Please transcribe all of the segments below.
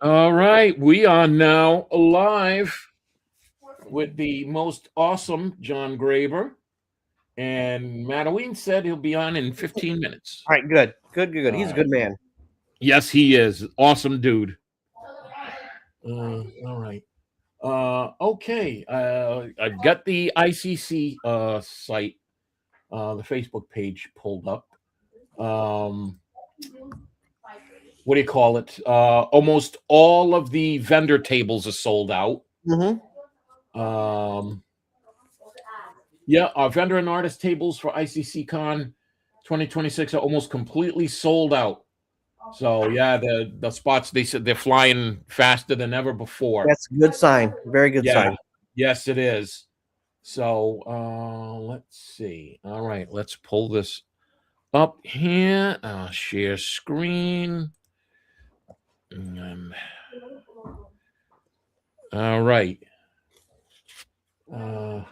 All right, we are now live with the most awesome John Graber. And Madeline said he'll be on in 15 minutes. All right, good, good, good, good. All He's a right. good man. Yes, he is. Awesome dude. All right. Okay. I've got the ICC site, the Facebook page pulled up. Um, what do you call it? Almost all of the vendor tables are sold out. Mm-hmm. Um, Yeah, our vendor and artist tables for ICC Con 2026 are almost completely sold out. So yeah, the spots they said they're flying faster than ever before. That's a good sign. Very good Yeah, sign. yes, it is. So let's see. All right, let's pull this up here. Share screen. Um, all right. Uh,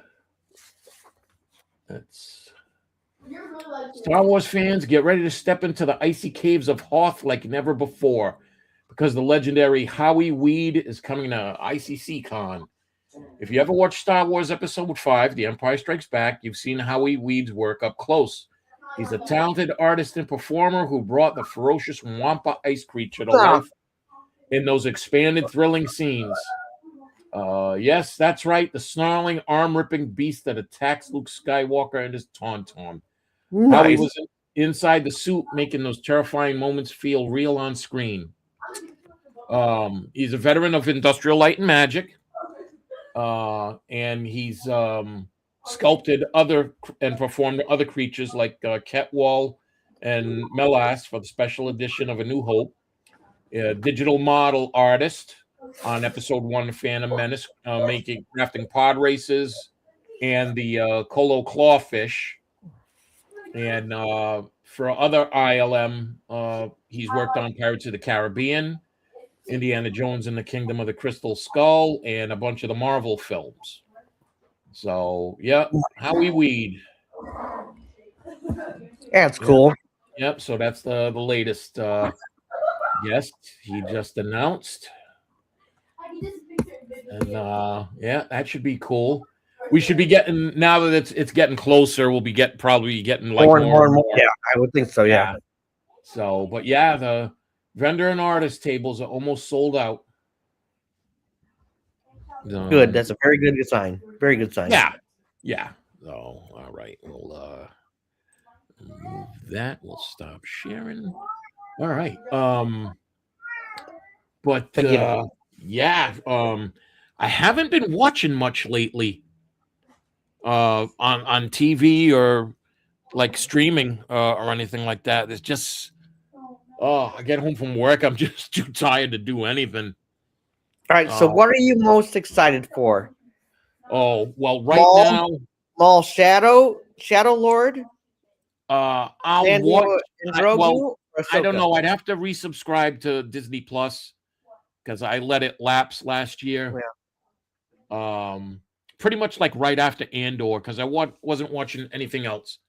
let's Star Wars fans, get ready to step into the icy caves of Hoth like never before, because the legendary Howie Weed is coming to ICC Con. If you ever watched Star Wars Episode 5, The Empire Strikes Back, you've seen Howie Weed's work up close. He's a talented artist and performer who brought the ferocious Wampa ice creature to life in those expanded, thrilling scenes. Yes, that's right, the snarling, arm-ripping beast that attacks Luke Skywalker and his Tauntaun. How he Nice. was inside the suit, making those terrifying moments feel real on screen. He's a veteran of Industrial Light and Magic, and he's sculpted other and performed other creatures like Ketwall and Melas for the special edition of A New Hope. Digital model artist on Episode 1 of Phantom Menace, making crafting pod races and the Colo Clawfish. And for other ILM, he's worked on Pirates of the Caribbean, Indiana Jones and the Kingdom of the Crystal Skull, and a bunch of the Marvel films. So, yeah, Howie Weed. Yeah, it's Yeah. cool. Yep. So that's the latest guest he just announced, and yeah, that should be cool. We should be getting now that it's getting closer. We'll be probably getting like More and more more and and more. more. Yeah, I would think so. Yeah. Yeah. So, but yeah, the vendor and artist tables are almost sold out. Good. That's a very good sign. Very good sign. Yeah, yeah. So, all right, we'll move that. We'll stop sharing. All right. But Thank you. yeah, I haven't been watching much lately. On TV or like streaming or anything like that. It's just I get home from work, I'm just too tired to do anything. All right. So, Uh, what are you most excited for? oh well, right Maul, now Maul Shadow Lord, I'll watch. Lando and Well, Grogu, or I don't Ahsoka? know. I'd have to resubscribe to Disney Plus because I let it lapse last year. Um, Pretty much like right after Andor because I wasn't watching anything else.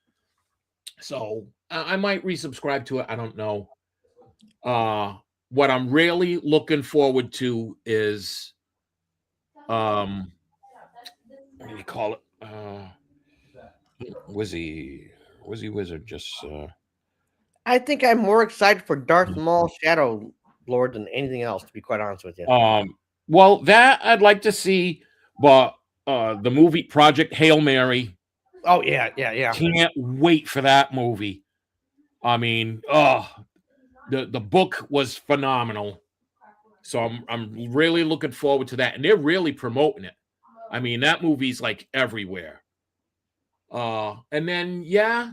So I might resubscribe to it. I don't know. What I'm really looking forward to is what do you call it? Wizzy Wizard just I think I'm more excited for Darth Maul Shadow Lord than anything else. To be quite honest with you. well, that I'd like to see, but the movie Project Hail Mary, Oh yeah. can't wait for that movie. I mean, the book was phenomenal. So I'm really looking forward to that. And they're really promoting it. I mean, that movie's like everywhere. And then yeah,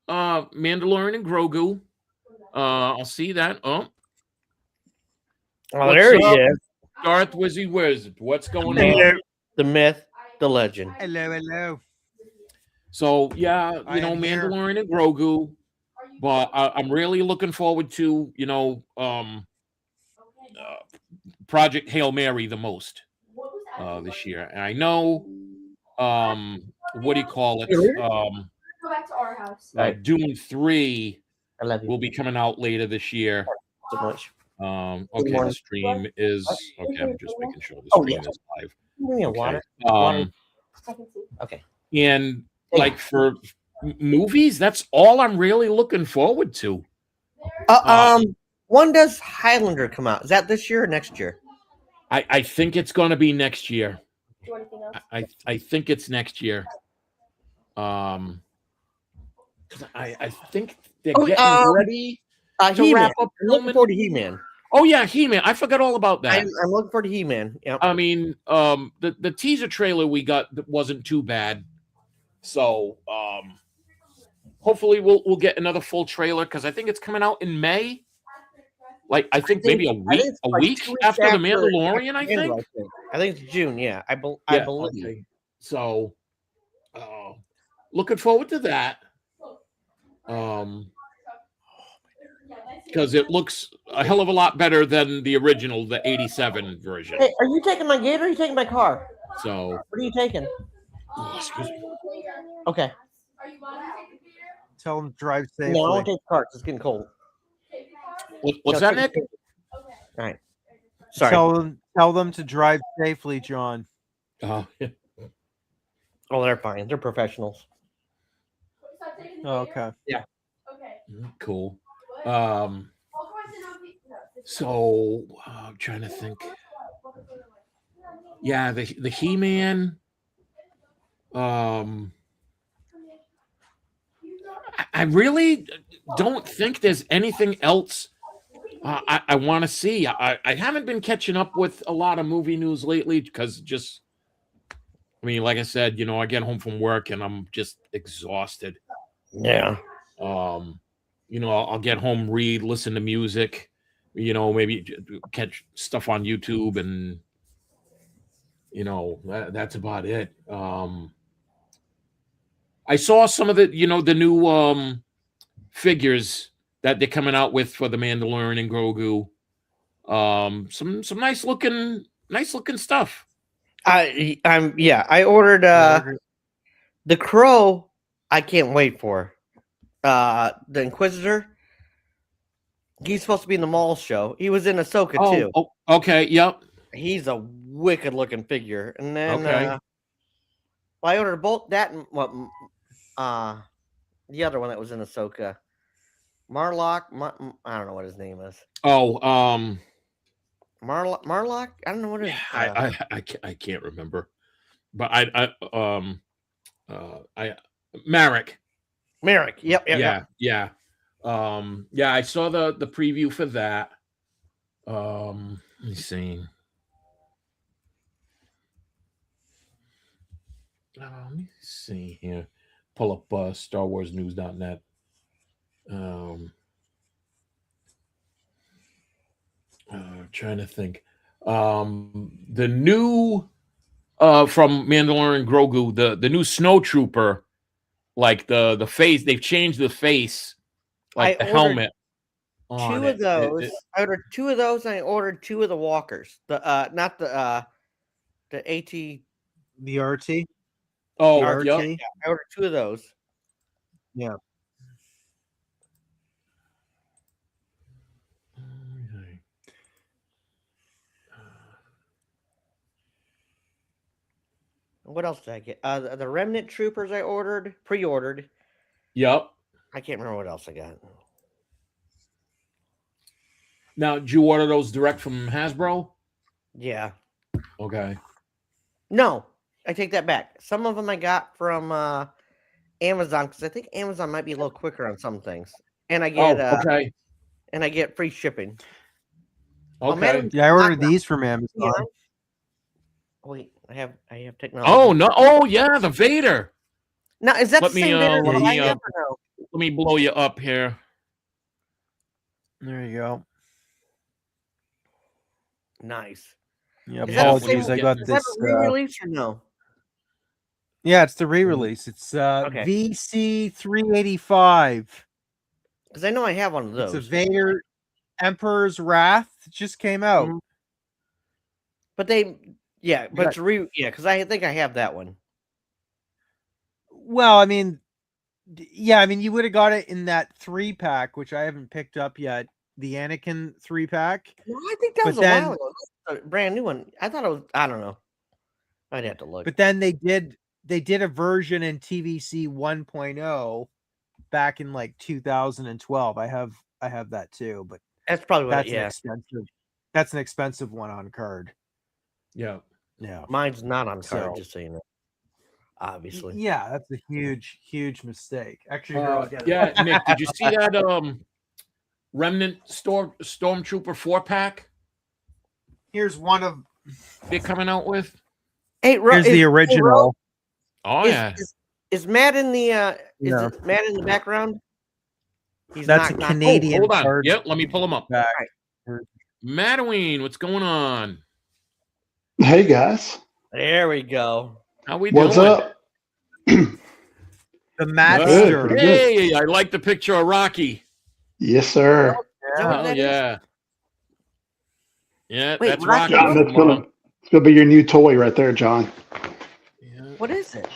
Mandalorian and Grogu. I'll see that. Oh, Oh, what's there he up, is. Darth Wizzy Wizard? What's going Hello. on? The myth, the legend. Hello, hello. So yeah, I am here. Mandalorian and Grogu. But I'm really looking forward to Project Hail Mary the most this year. And I know what do you call it? Go back to our house. Dune 3 I love you will be coming out later this year. so much. Okay, the morning. stream is okay. I'm just making sure the Oh, stream yeah. is live. Give me a Okay. water. I can see. Okay. And like for movies, that's all I'm really looking forward to. When does Highlander come out? Is that this year or next year? I think it's going to be next year. Do you want anything else? I think it's next year. 'Cause I think they're Oh, getting ready to He-Man. wrap up I'm looking filming. forward to He-Man. Oh yeah, He-Man. I forgot all about that. I'm looking forward to He-Man. Yep. I mean, the teaser trailer we got wasn't too bad. So hopefully we'll get another full trailer because I think it's coming out in May. Like I think maybe a week it's like 2 weeks after the Mandalorian. I Mandalorian, think. I think it's June. Yeah, I believe. Okay. So, looking forward to that. Because it looks a hell of a lot better than the original, the '87 version. Hey, are you taking my Gator? Or are you taking my car? So, What are you taking? oh, excuse me. Okay. Tell them to drive safely. No, I won't take the car. 'Cause it's getting cold. What's No, that, Nick? take it. All right. Sorry. Tell them to drive safely, John. Yeah. Oh, they're fine. They're professionals. Oh, okay. Okay. Cool. So I'm trying to think. Yeah, the He-Man. I really don't think there's anything else I want to see. I haven't been catching up with a lot of movie news lately because just, I mean, like I said, I get home from work and I'm just exhausted. Yeah. I'll get home, read, listen to music, maybe catch stuff on YouTube, and that's about it. I saw some of the new figures that they're coming out with for the Mandalorian and Grogu. Some nice looking stuff. I ordered the Crow. I can't wait for the Inquisitor. He's supposed to be in the mall show. He was in Ahsoka too. Oh, okay, yep. He's a wicked looking figure. And then Okay. I ordered both that and the other one that was in Ahsoka. Marlock. I don't know what his name is. Oh, Marlock. I don't know what it is. I can't remember, but Marek. Merrick. Yep. Yeah. I saw the preview for that. Let me see. Let me see here. Pull up StarWarsNews.net. Trying to think. The new from Mandalorian Grogu, the new Snow Trooper, like the face, they've changed the face, like the helmet. Two of those. I ordered two of those, and I ordered two of the walkers. Not the AT. The RT. Oh, The RT. yep. Yeah, I ordered two of those. Yeah. What else did I get? The Remnant Troopers I pre-ordered. Yep. I can't remember what else I got. Now, did you order those direct from Hasbro? Yeah. Okay. No, I take that back. Some of them I got from Amazon because I think Amazon might be a little quicker on some things, and I get okay. and I get free shipping. Okay. Yeah, I ordered these from Amazon. Yeah. Wait, I have technology. Oh no! Oh yeah, the Vader. Now is that Let the me, same Vader let that me, I have or no? Let me blow you up here. There you go. Nice. Yeah, Is that the apologies. same- I got Is this. that a re-release or no? Yeah, it's the re-release. It's Okay. VC 385. Because I know I have one of those. It's a Vader Emperor's Wrath. It just came out. Mhm. But it's because I think I have that one. Well, I mean, you would have got it in that 3-pack, which I haven't picked up yet. the Anakin 3-pack. No, I think that But was a then- while ago. That's a brand new one. I thought it was. I don't know. I'd have to look. But then they did a version in TVC 1.0 back in like 2012. I have that too, but That's probably what. that's an Yeah, expensive. That's an expensive one on card. Yeah. Yeah. mine's not on card. So- Just so you know. Obviously. Yeah, that's a huge mistake. Actually, here, I'll get it. Yeah, Nick, did you see that Remnant Stormtrooper 4-pack Here's one of they're coming out with? Hey, here's the original. Oh yeah. Is Matt in the No. Matt in the background? He's That's a not- Canadian Hold on. card. Yep, let me pull them up. back. Madaween, what's going on? Hey guys, There we go. How we what's doing? up? The Master. Good, pretty Hey, I like the picture of Rocky. Yes, sir. Is that what Oh that is? yeah. Yeah, Wait, that's Rocky- Rocky. John, it's gonna be your new toy right there, John. Yeah. What is it?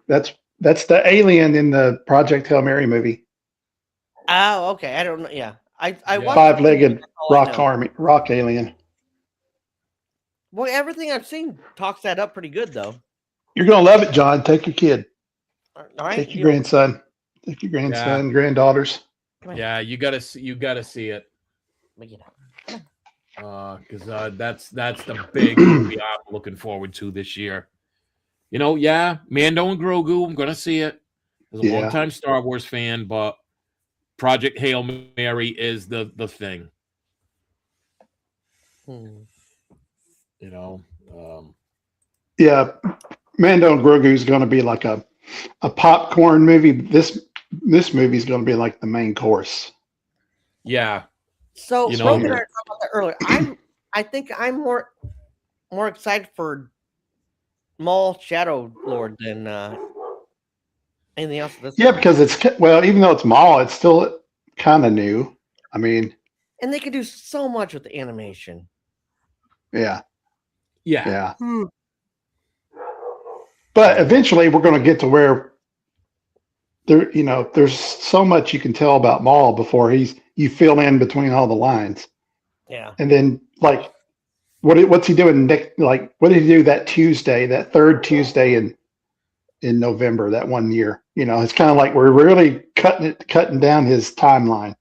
That's the alien in the Project Hail Mary movie. Oh, okay. I don't know. Yeah, I Yeah. watched- Five-legged that's all I know. rock alien. Well, everything I've seen talks that up pretty good, though. You're gonna love it, John. Take your kid. All right. Take your grandson. Take your grandson, granddaughters. Yeah, you gotta see it. Make it up. Because that's the big movie I'm looking forward to this year. You know, yeah, Mando and Grogu, I'm gonna see it. As a Yeah. longtime Star Wars fan, but Project Hail Mary is the thing. Hmm. You know, Yeah, Mando and Grogu is gonna be like a popcorn movie. This movie is gonna be like the main course. yeah, So, You know- Rogan and I were talking about that earlier. I think I'm more excited for Maul Shadow Lord than anything else. This Yeah, because even though it's Maul, it's still kind of new. I mean, and they could do so much with the animation. yeah. yeah. Yeah. But eventually we're going to get to where there's so much you can tell about Maul before you fill in between all the lines. Yeah. And then like, what's he doing next? Like, what did he do that Tuesday, that third Tuesday in November, that one year? It's kind of like we're really cutting down his timeline.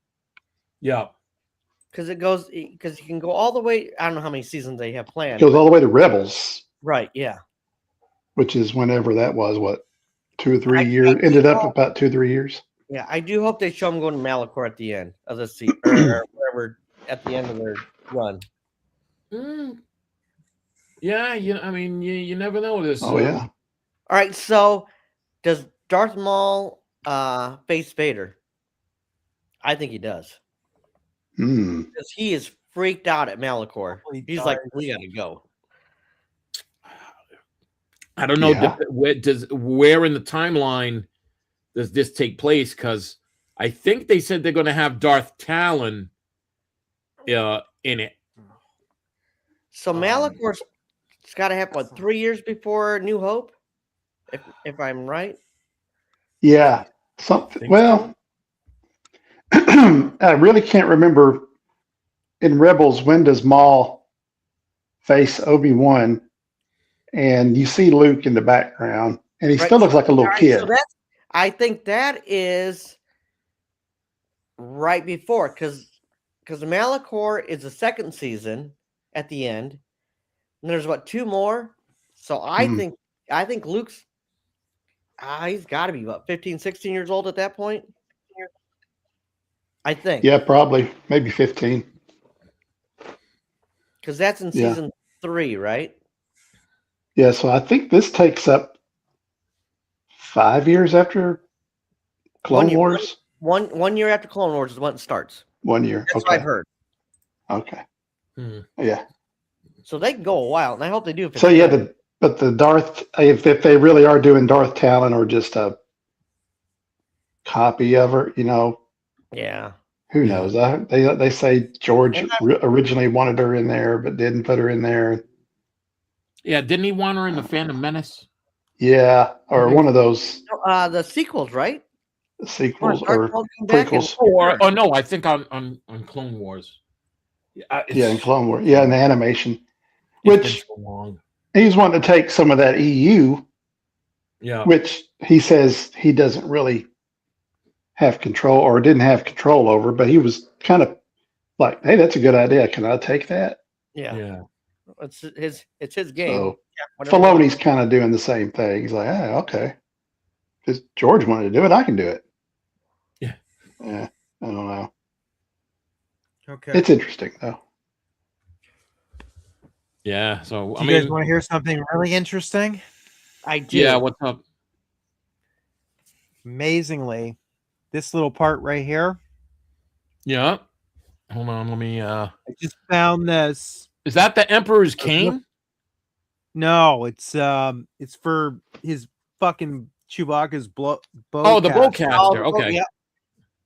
Because he can go all the way. I don't know how many seasons they have planned. Goes all the way to Rebels, Right. Yeah. which is whenever that was, 2 or 3 I- years, I- ended up about 2 or 3 years. Yeah. I do hope they show him going to Malachor at the end of the season, or wherever at the end of their run. Yeah, you never know this. Oh yeah. All right. So, does Darth Maul face Vader? I think he does. Hmm. Because he is freaked out at Malachor. Hopefully He's does. like, we gotta go. I don't know Yeah. where in the timeline does this take place? Because I think they said they're going to have Darth Talon in it. So Malachor's it's got to happen 3 years before New Hope, if I'm right. Yeah. Something. Think Well, I really can't remember in Rebels when does Maul face Obi-Wan, and you see Luke in the background, and he Right. still looks like a little All right, kid. so I think that is right before because Malachor is the second season at the end, and there's 2 more. So I Hmm. think Luke's he's got to be about 15, 16 years old at that point. I think. Yeah, probably maybe 15. Because that's in Yeah. season 3, right? Yeah, so I think this takes up 5 years after Clone 1 year. Wars. One year after Clone Wars is when it starts. 1 year. That's what Okay. I've heard. Okay. Hmm. Yeah. So they can go a while, and I hope they do. So yeah, but the Darth, if they really are doing Darth Talon or just a copy of her, yeah. who Yeah. knows? They say George originally wanted her in there, but didn't put her in there. Yeah, didn't he want her in the Phantom Menace? Yeah, or Mhm. one of those. The sequels, right? sequels Darth or Maul came back in- prequels. Or no, I think on Clone Wars. Yeah, in Clone Wars. Yeah, in the animation. It's been Which so long. he's wanting to take some of that EU, Yeah. which he says he doesn't really have control or didn't have control over, but he was kind of like, hey, that's a good idea. Can I take that? Yeah, Yeah. it's his game. So Yeah, whatever he wants. Filoni's kind of doing the same thing. He's like, oh, okay. Because George wanted to do it, I can do it. Yeah. Yeah. I don't know. Okay. It's interesting though. Yeah. So Do I you guys mean, want to hear something really interesting? I do. yeah. What's up? Amazingly, this little part right here, Yeah. Hold on. Let me. I just found this. Is that the Emperor's cane? No, it's for his fucking Chewbacca's bow. Oh, the cast. bowcaster. Okay. Yeah.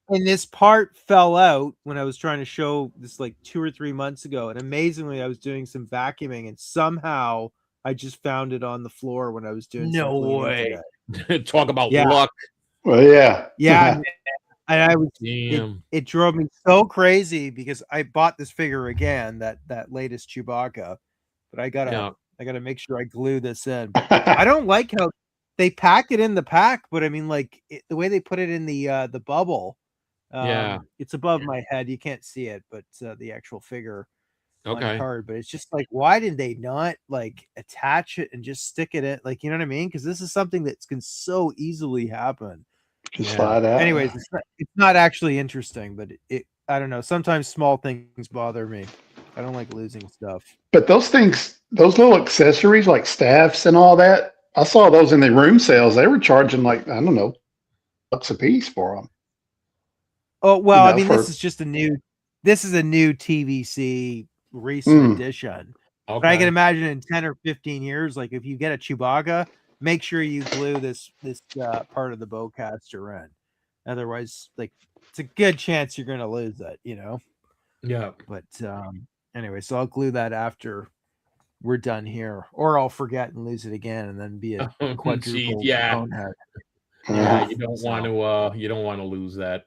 And this part fell out when I was trying to show this like 2 or 3 months ago. And amazingly, I was doing some vacuuming and somehow I just found it on the floor when I was doing some No cleaning way. today. Talk about Yeah. luck. Well, yeah. Yeah. And I was Damn. it drove me so crazy because I bought this figure again, that latest Chewbacca, but I gotta make sure I glue this in. I don't like how they pack it in the pack, but I mean, like the way they put it in the bubble. Yeah. It's above my head. You can't see it, but the actual figure on Okay. card. But it's just like, why did they not like attach it and just stick it in? Like, you know what I mean? Because this is something that can so easily happen. Just Yeah. slide out. Anyways, it's not actually interesting, but it I don't know. Sometimes small things bother me. I don't like losing stuff. But those things, those little accessories like staffs and all that, I saw those in the room sales. They were charging like, I don't know, bucks a piece for them. Oh well, know, I mean, for- this is a new TVC recent edition. But I can Okay. imagine in 10 or 15 years, like if you get a Chewbacca, make sure you glue this part of the bowcaster in. Otherwise, like it's a good chance you're gonna lose it, you know. Yeah. But anyway, so I'll glue that after we're done here, or I'll forget and lose it again, and then be a Oh, quadruple gee, yeah. bonehead. Yeah. You don't want to. You don't want to lose that.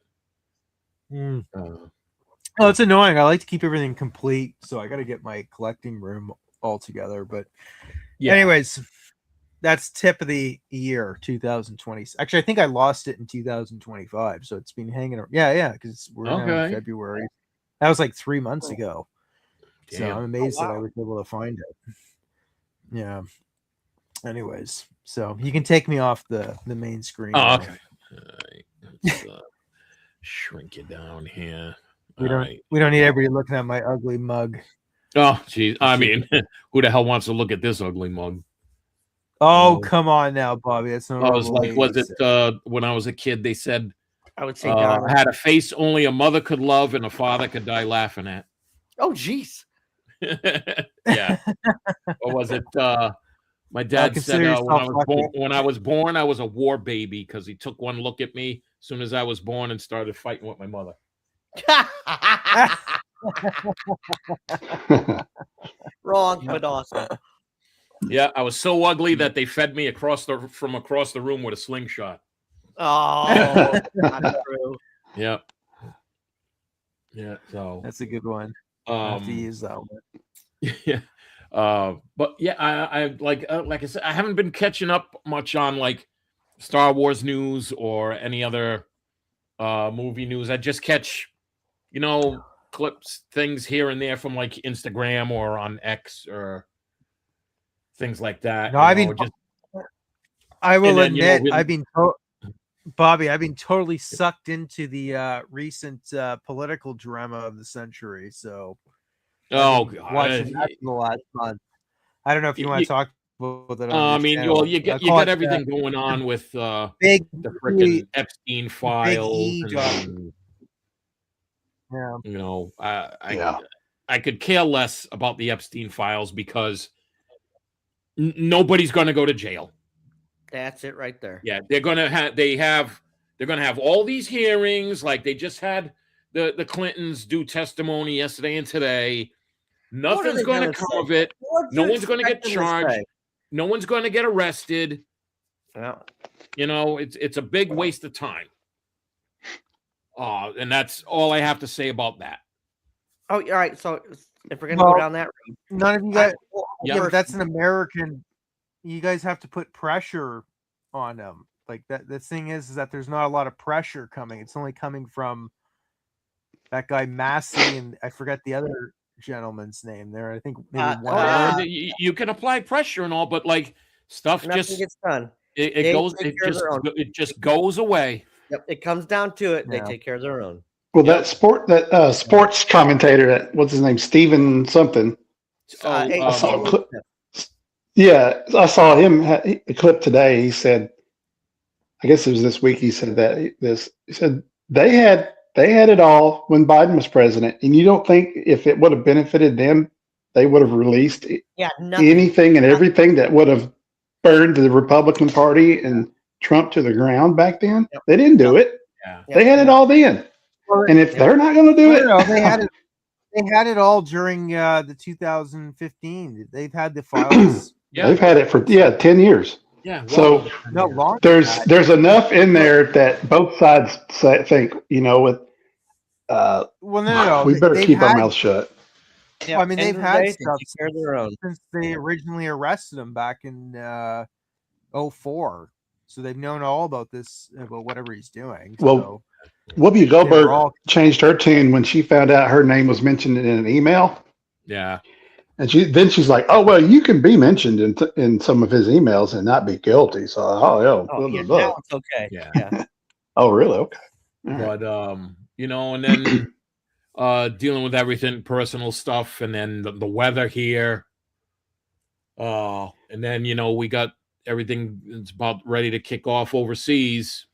Oh, it's annoying. I like to keep everything complete, so I got to get my collecting room all together. But Yeah. anyways, that's tip of the year 2020. Actually, I think I lost it in 2025, so it's been hanging around. Yeah, because we're now in Okay. February. That was like 3 months ago. So Damn. I'm amazed that I wow. was able to find it. Yeah. Anyways, so you can take me off the main screen. Oh, now. okay. All right. Let's, shrink it down here. We All don't right. we don't need everybody looking at my ugly mug. Oh, geez. I mean, who the hell wants to look at this ugly mug? Oh, Oh. come on now, Bobby. That's not I was what like, was ladies it say. when I was a kid? They said I would say Donald. had a face only a mother could love and a father could die laughing at. Oh, jeez. Yeah. Or was it? My dad said consider when I was born, I was a war baby because he took one look at me as soon as I was born and started fighting with my mother. Wrong, but awesome. Yeah, I was so ugly that they fed me from across the room with a slingshot. Oh, not true. Yeah. Yeah. So That's a good one. I have to um use that one. yeah. But yeah, I like I said, I haven't been catching up much on like Star Wars news or any other movie news. I just catch, clips, things here and there from like Instagram or on X or things like that. No, I will then, admit, Bobby, I've been totally sucked into the recent political drama of the century. So, Oh I've been God. watching that for the last month. I don't know if you want to talk about that. I mean, you got everything going on with big, the freaking Epstein files. E job. And, yeah. I could care less about the Epstein files because nobody's going to go to jail. That's it right there. Yeah, they're going to have all these hearings. Like they just had the Clintons do testimony yesterday and today. Nothing's going to come of it. No one's going to get charged. No one's going to get arrested. Yeah. It's a big waste of time. And that's all I have to say about that. Oh, all right. So if we're gonna Well, go down that road, None of you guys. Yeah. But that's an American. You guys have to put pressure on them. Like that. The thing is that there's not a lot of pressure coming. It's only coming from that guy Massey, and I forget the other gentleman's name there. I think maybe one. Oh yeah, other. you can apply pressure and all, but like stuff nothing just gets done. it They goes take it care of just their own. it just goes away. Yep, it comes down to it. They Yeah. take care of their own. Well, Yep. that sports commentator, that what's his name, Steven something. I saw a clip. Yeah, I saw him a clip today. He said, I guess it was this week. He said that he said they had it all when Biden was president, and you don't think if it would have benefited them, they would have released Yeah, nothing. anything and everything that would have burned the Republican Party and Trump to the ground back then? Yep. They didn't do it. Yeah. Yep. They had it all then. And if they're not going to do it, No, they had it. They had it all during the 2015. They've had the files. Yeah. they've had it for 10 years. Yeah. So No, long. there's enough in there that both sides think, with Well, no. we better they've keep our had- mouths shut. Yeah, I mean, end they've of the had day, they stuff take care of their own. since they originally arrested him back in 2004. So they've known all about this, about whatever he's doing. Well, So Whoopi they were Goldberg all- changed her tune when she found out her name was mentioned in an email. Yeah. And she's like, oh, well, you can be mentioned in some of his emails and not be guilty. So, Oh, yeah, now it's okay. Yeah. Yeah. Oh, really? Okay. All right. But and then dealing with everything, personal stuff, and then the weather here. And then we got everything that's about ready to kick off overseas.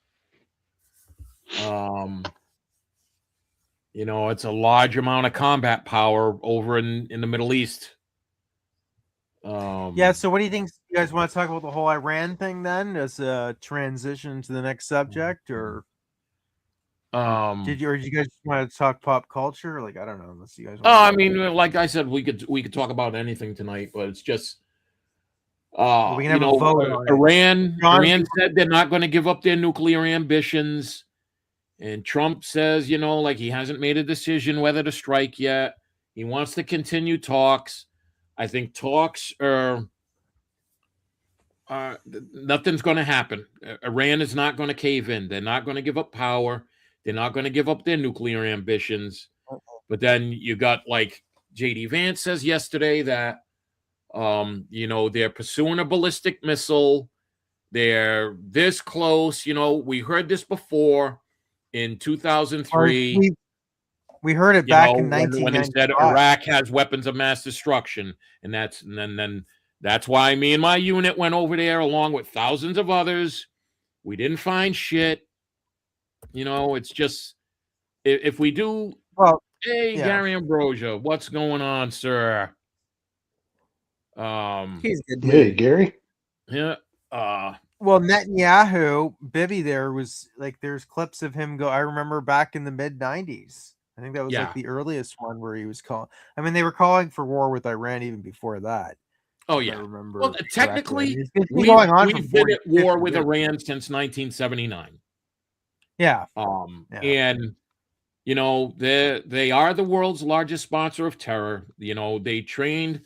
It's a large amount of combat power over in the Middle East. Yeah. So, what do you think? You guys want to talk about the whole Iran thing then, as a transition to the next subject, or did you guys want to talk pop culture? Like, I don't know, unless you guys. I mean, like I said, we could talk about anything tonight, but it's just we can have a vote on it. Iran said they're not going to give up their nuclear ambitions, and Trump says, like he hasn't made a decision whether to strike yet. He wants to continue talks. I think talks are nothing's going to happen. Iran is not going to cave in. They're not going to give up power. They're not going to give up their nuclear ambitions. But then you got, like J.D. Vance says yesterday, that they're pursuing a ballistic missile. They're this close. We heard this before in 2003. We heard it back in when they said 1995. Iraq has weapons of mass destruction, and then that's why me and my unit went over there along with thousands of others. We didn't find shit. It's just if we do. Well, hey, yeah. Gary Ambrosia, what's going on, sir? He's good. Hey, Gary. Yeah. Well, Netanyahu, Bibi, there was like there's clips of him go. I remember back in the mid '90s. I think that was Yeah. like the earliest one where he was calling. I mean, they were calling for war with Iran even before that. Oh if I yeah. remember. Well, correctly. technically, It's been we've going on for been 40, at war 50 with years. Iran since 1979. Yeah. And they are the world's largest sponsor of terror. They trained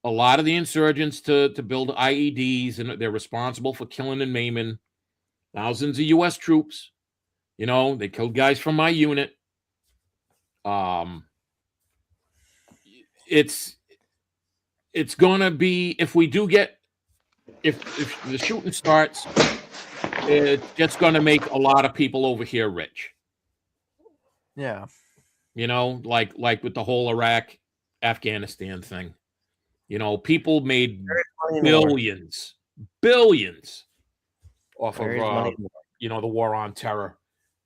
a lot of the insurgents to build IEDs, and they're responsible for killing and maiming thousands of U.S. troops. They killed guys from my unit. It's gonna be, if we do get, if the shooting starts, it's just gonna make a lot of people over here rich. Yeah. Like with the whole Iraq, Afghanistan thing. People made billions off of the war on terror,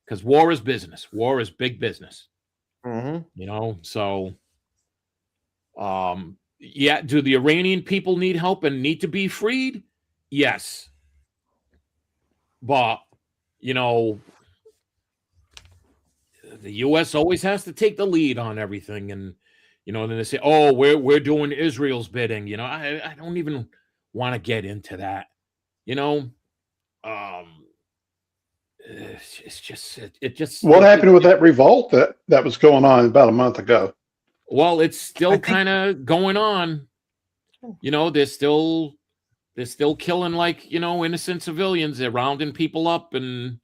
because war is business. War is big business. Mm-hmm. So yeah, do the Iranian people need help and need to be freed? Yes. But the US always has to take the lead on everything, and then they say, oh, we're doing Israel's bidding. I don't even want to get into that. it's just it just What happened with that revolt that was going on about a month ago? Well, it's I still think- kind of going on. You know, they're still killing like, you know, innocent civilians. They're rounding people up and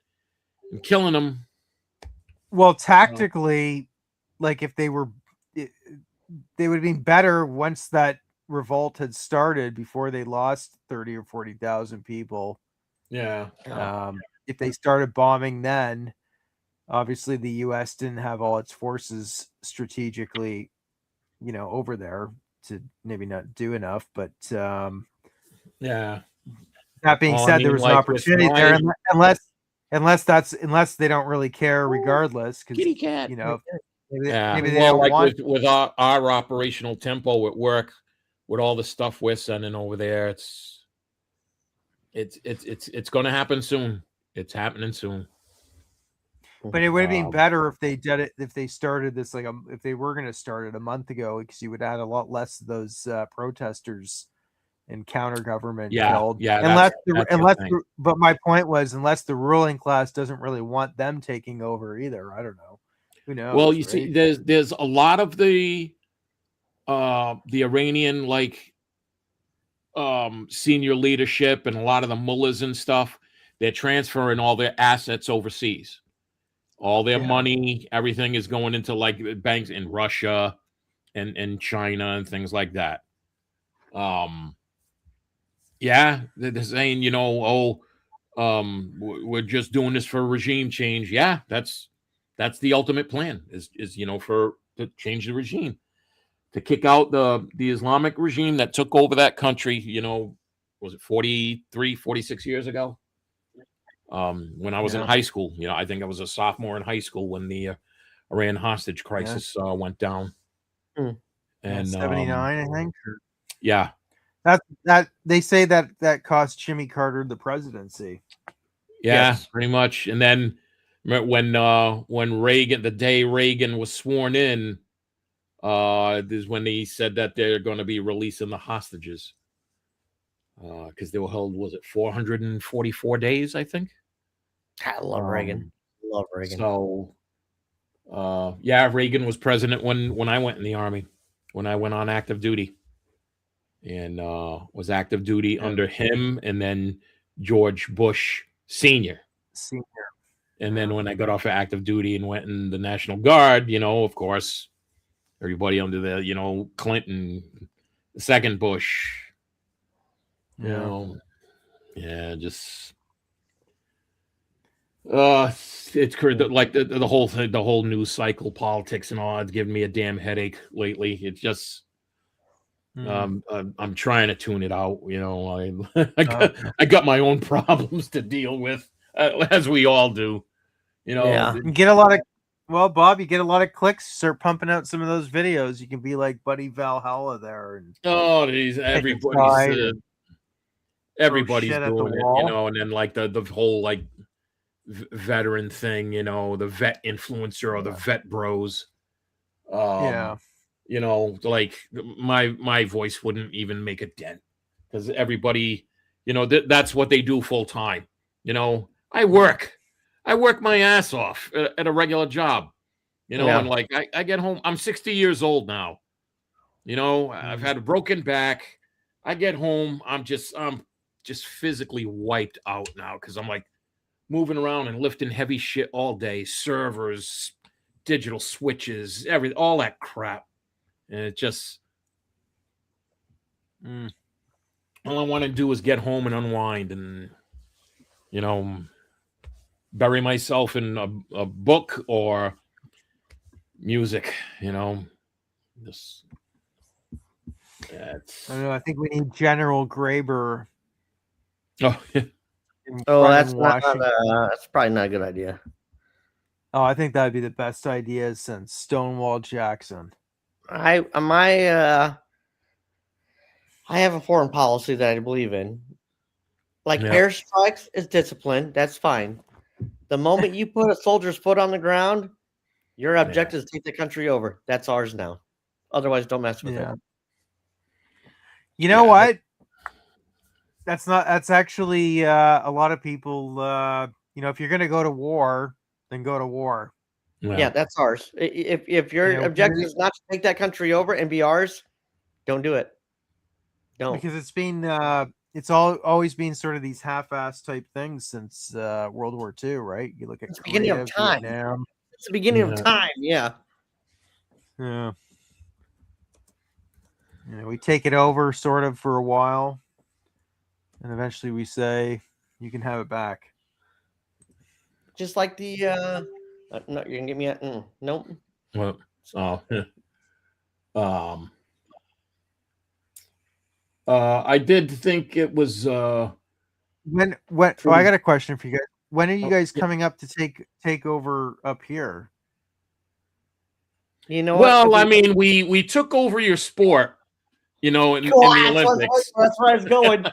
killing them. Well, tactically, like if they would have been better once that revolt had started before they lost 30 or 40,000 people. Yeah. If they started bombing then, obviously the U.S. didn't have all its forces strategically, you know, over there to maybe not do enough. But Yeah. that being Well, I said, mean, there was an like, with opportunity there, my- unless they don't really care regardless, because Kitty cat. you know Yeah. maybe they well, don't like want. with our operational tempo at work, with all the stuff we're sending over there, it's going to happen soon. It's happening soon. But it would have been Um, better if they did it, if they started this if they were going to start it a month ago, because you would add a lot less of those protesters and counter government Yeah, killed. yeah, Unless that's the thing. but my point was, unless the ruling class doesn't really want them taking over either. I don't know. Who knows? Well, you right? see, there's a lot of the Iranian like senior leadership and a lot of the mullahs and stuff. They're transferring all their assets overseas. All their Yeah. money, everything is going into like banks in Russia and China and things like that. Yeah, they're saying, you know, we're just doing this for regime change. Yeah, that's the ultimate plan is you know, to change the regime, to kick out the Islamic regime that took over that country, you know, was it 43, 46 years ago? When I was in Yeah. high school, you know, I think I was a sophomore in high school when the Iran hostage crisis went down. Hmm. And 79, I think. yeah, That they say that cost Jimmy Carter the presidency. yeah, Yes. pretty much. And then when Reagan, the day Reagan was sworn in, this is when they said that they're going to be releasing the hostages. Because they were held, was it 444 days, I think? I love Reagan. Love Reagan. So, yeah, Reagan was president when I went in the Army, when I went on active duty, and was active duty under him, and then George Bush Sr. Senior. And then when I got off of active duty and went in the National Guard, you know, of course, everybody under the, you know, Clinton, the second Bush, you know, yeah, just it's like the whole thing, the whole news cycle, politics and all. It's giving me a damn headache lately. It's just I'm trying to tune it out. You know, I got my own problems to deal with, as we all do. You know, Yeah. You get a lot of Bob, you get a lot of clicks. Start pumping out some of those videos. You can be like Buddy Valhalla there, and oh, these everybody's shit at the doing it, you wall. know, and then like the whole like veteran thing, you know, the vet influencer or the vet bros. yeah, You know, like my voice wouldn't even make a dent because everybody, you know, that's what they do full time. You know, I work my ass off at a regular job, you know, Yeah. and like I get home, I'm 60 years old now. You know, I've had a broken back. I get home, I'm just physically wiped out now because I'm like moving around and lifting heavy shit all day, servers, digital switches, all that crap. And it just all I want to do is get home and unwind and, you know, bury myself in a book or music, you know. Just I don't know. I think we need General Graber. oh, Oh, that's Washington. that's probably not a good idea. Oh, I think that'd be the best idea since Stonewall Jackson. I have a foreign policy that I believe in. Like Yeah. airstrikes is discipline. That's fine. The moment you put a soldier's foot on the ground, your objective is to take the country over. That's ours now. Otherwise, don't mess with Yeah. it. You know Yeah, what? That's actually a lot of people if you're going to go to war, then go to war. Yeah, that's ours. If your objective is not to take that country over and be ours, don't do it. Don't. Because it's been it's always been sort of these half-ass type things since World War II, right? You look at It's the beginning Korea, of time. Vietnam. It's the beginning of Yeah. time. Yeah. Yeah. We take it over sort of for a while, and eventually we say you can have it back. Just like the no, you're gonna give me a nope. Well, I did think it was When oh, I got a question for you guys. When are you Oh, guys yeah. coming up to take over up here? You know well, what? I mean, we took over your sport, in the Olympics. That's where I was going.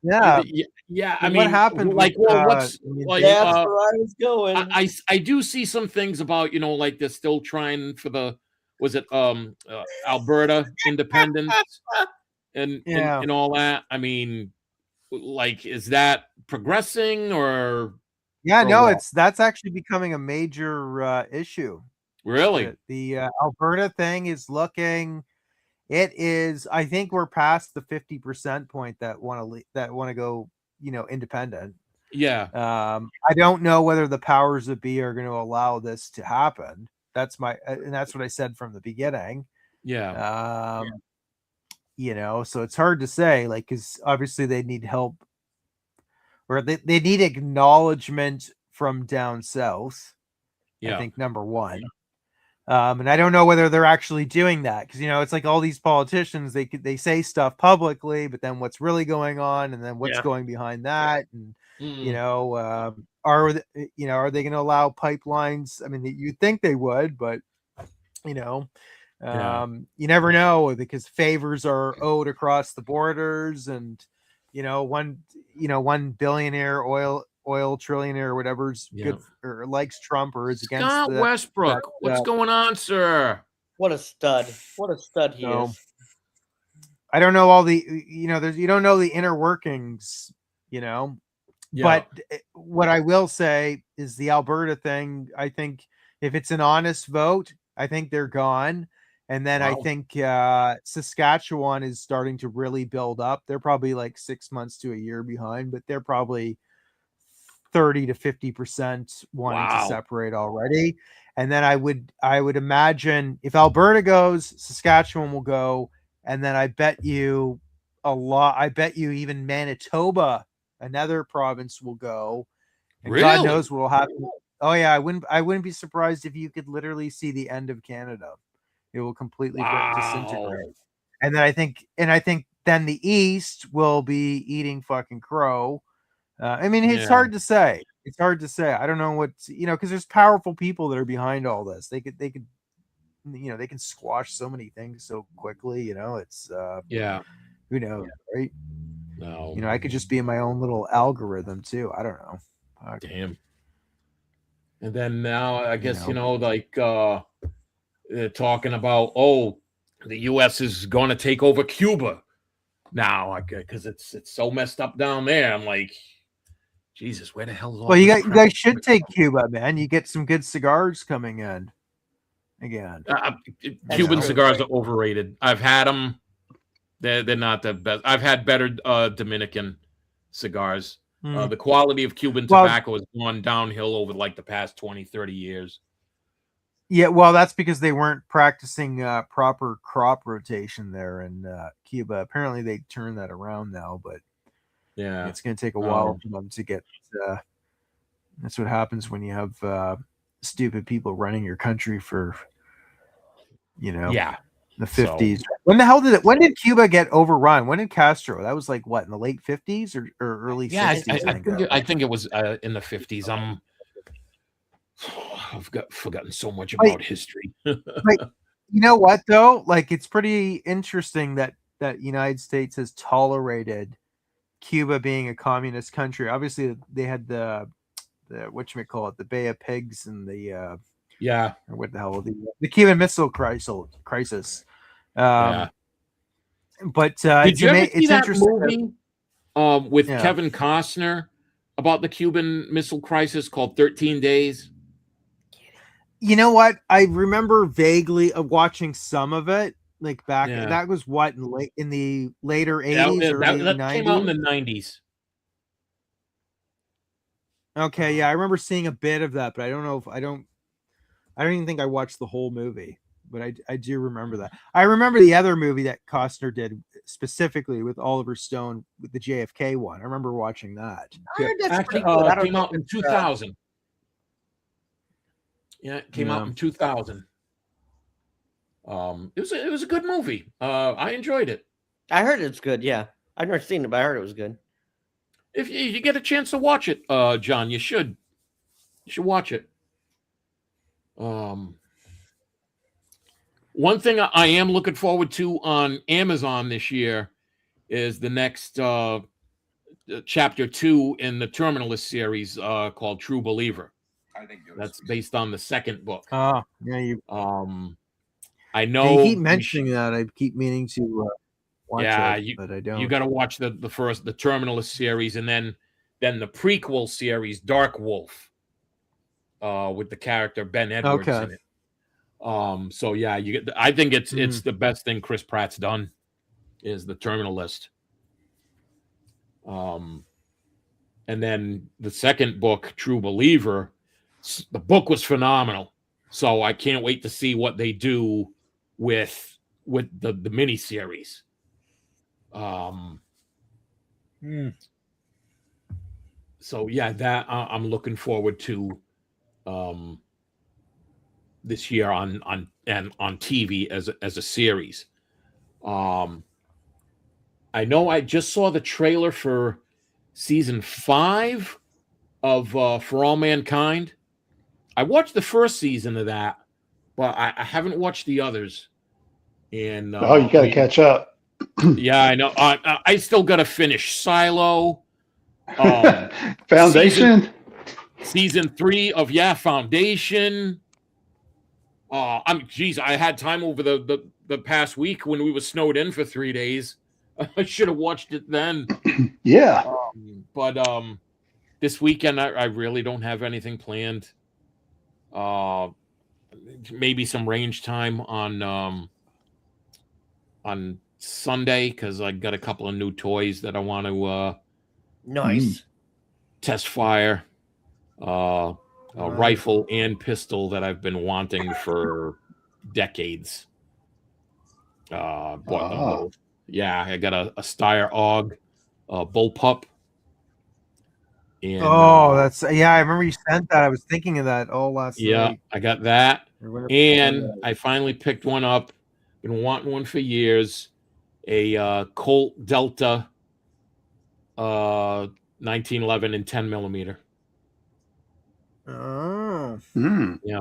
Yeah, Yeah. I What mean, happened like, with, well, what's the like? That's where I was going. I do see some things about like they're still trying for the Alberta independence and Yeah. and all that. I mean, like, is that progressing or Yeah, or no, what? that's actually becoming a major issue. Really? The Alberta thing is looking. It is. I think we're past the 50% point that want to go, independent. Yeah. I don't know whether the powers that be are going to allow this to happen. That's and that's what I said from the beginning. Yeah. So it's hard to say, like, because obviously they need help, or they need acknowledgement from down south. Yeah. I think number one. And I don't know whether they're actually doing that, because it's like all these politicians, they say stuff publicly, but then what's really going on, and then what's Yeah. going behind that, and Mm. are they going to allow pipelines? I mean, you'd think they would, but you never know, because favors are owed across the borders, and one billionaire oil trillionaire or whatever's Yeah. good or likes Trump or is against Scott Westbrook, what's going on, sir? What a stud! What a stud he So, is. I don't know all the you don't know the inner workings, Yeah. but what I will say is the Alberta thing, I think if it's an honest vote, I think they're gone. And then I Wow. think Saskatchewan is starting to really build up. They're probably like 6 months to a year behind, but they're probably 30 to 50% wanting Wow. to separate already. And then I would imagine if Alberta goes, Saskatchewan will go, and then I bet you even Manitoba, another province, will go. And God Really? knows what will happen. Oh yeah, I wouldn't be surprised if you could literally see the end of Canada. It will completely disintegrate. And then I think then the East will be eating fucking crow. I mean, it's Yeah. hard to say. It's hard to say. I don't know what's, because there's powerful people that are behind all this. They can squash so many things so quickly. It's Yeah. who knows, right? No. I could just be in my own little algorithm too. I don't know. Fuck. Damn. And then now I guess like they're talking about the U.S. is going to take over Cuba now because it's so messed up down there. I'm like, Jesus, where the hell is all Well, you this guys crap should coming take Cuba, man. You get some good cigars coming in again. from? Cuban true. cigars are overrated. I've had them. They're not the best. I've had better Dominican cigars. The quality of Cuban tobacco has gone downhill over like the past 20, 30 years. Yeah, well, that's because they weren't practicing proper crop rotation there in Cuba. Apparently, they turned that around now, but Yeah. it's going to take a while for them to get. That's what happens when you have stupid people running your country for, Yeah. the 50s. When the hell when did Cuba get overrun? When did Castro? That was like what, in the late 50s or early 60s? I think it was in the 50s. I've forgotten so much about history. Like, you know what though? Like, it's pretty interesting that United States has tolerated Cuba being a communist country. Obviously, they had the whatchamacallit, the Bay of Pigs and the Yeah. or what the hell, the Cuban Missile Crisis. Yeah. But Did you ever see it's that interesting. movie? with Yeah. Kevin Costner about the Cuban Missile Crisis called 13 Days. You know what? I remember vaguely of watching some of it, like back. Yeah. That was what in the later Yeah, '80s, early that came out in '90s. the 90s. Okay, yeah, I remember seeing a bit of that, but I don't know if I don't even think I watched the whole movie, but I do remember that. I remember the other movie that Costner did specifically with Oliver Stone with the JFK one. I remember watching that. I heard that's Actually, pretty good. I don't came know out if in it's, 2000. Yeah, it came out Yeah. in 2000. It was a good movie. I enjoyed it. I heard it's good. Yeah, I've never seen it, but I heard it was good. If you get a chance to watch it, John, you should watch it. One thing I am looking forward to on Amazon this year is the next chapter 2 in the Terminalist series called True Believer. That's based on the second book. Oh, yeah, you I know keep mentioning that. I keep meaning to watch it, but I don't. You got to watch the Terminalist series, and then the prequel series, Dark Wolf, with the character Ben Edwards in it. So yeah, I think it's the best thing Chris Pratt's done is the Terminalist. And then the second book, True Believer, the book was phenomenal. So I can't wait to see what they do with the miniseries. So yeah, that I'm looking forward to this year on TV as a series. I know I just saw the trailer for season 5 of For All Mankind. I watched the first season of that, but I haven't watched the others. And you got to catch up. Yeah, I know. I still got to finish Silo. Foundation. Season 3 of Foundation. I had time over the past week when we were snowed in for 3 days. I should have watched it then. Yeah. But this weekend I really don't have anything planned. Maybe some range time on Sunday because I got a couple of new toys that I want to Nice. test fire. A rifle and pistol that I've been wanting for decades. Bought them both. Yeah, I got a Steyr AUG bullpup. And, that's I remember you sent that. I was thinking of that all last night. Yeah, I got that. Or whatever. And I finally picked one up. Been wanting one for years. A Colt Delta 1911 and 10 millimeter. Oh, Yeah.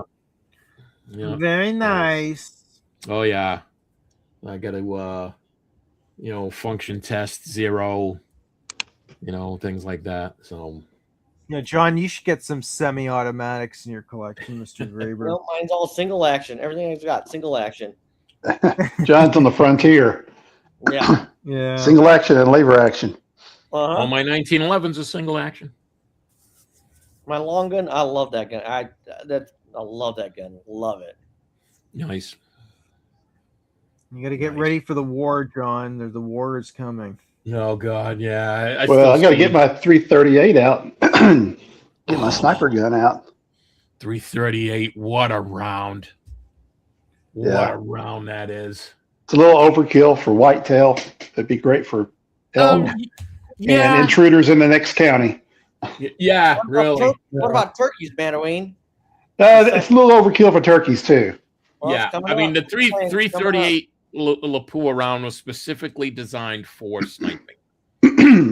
very nice. Oh yeah. I got to function test 0, things like that. So Yeah, John, you should get some semi-automatics in your collection, Mr. Graber. No, mine's all single action. Everything I've got single action. John's on the frontier. Yeah. Yeah. Single action and lever action. all my 1911s are single action. My long gun, I love that gun. I love that gun. Love it. Nice. You got to get ready for the war, John. The war is coming. Oh God, yeah. I got to get my 338 out. Get my sniper gun out. 338. What a round! What a round that is. It's a little overkill for whitetail. It'd be great for elk and intruders in the next county. Yeah, really. What about turkeys, Manoween? It's a little overkill for turkeys too. Well, Yeah, it's coming I mean up. the It's coming up. 338 Lapua round was specifically designed for sniping.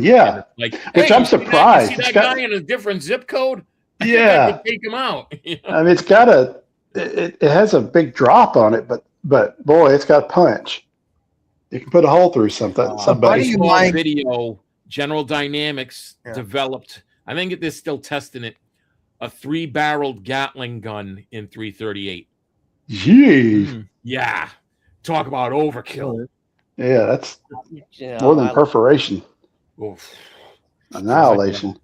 Yeah. Like, Which hey, I'm you see that- surprised. You see It's that got- guy in a different zip code? I Yeah. could take him out. I mean, it's got it has a big drop on it, but boy, it's got punch. You can put a hole through something. How do Somebody. you Small like- video. General Dynamics Yeah. developed. I think they're still testing it. A 3-barreled Gatling gun in 338. Jeez. Yeah, talk about overkill. Yeah, that's You know, more than I- perforation. Oof. Annihilation.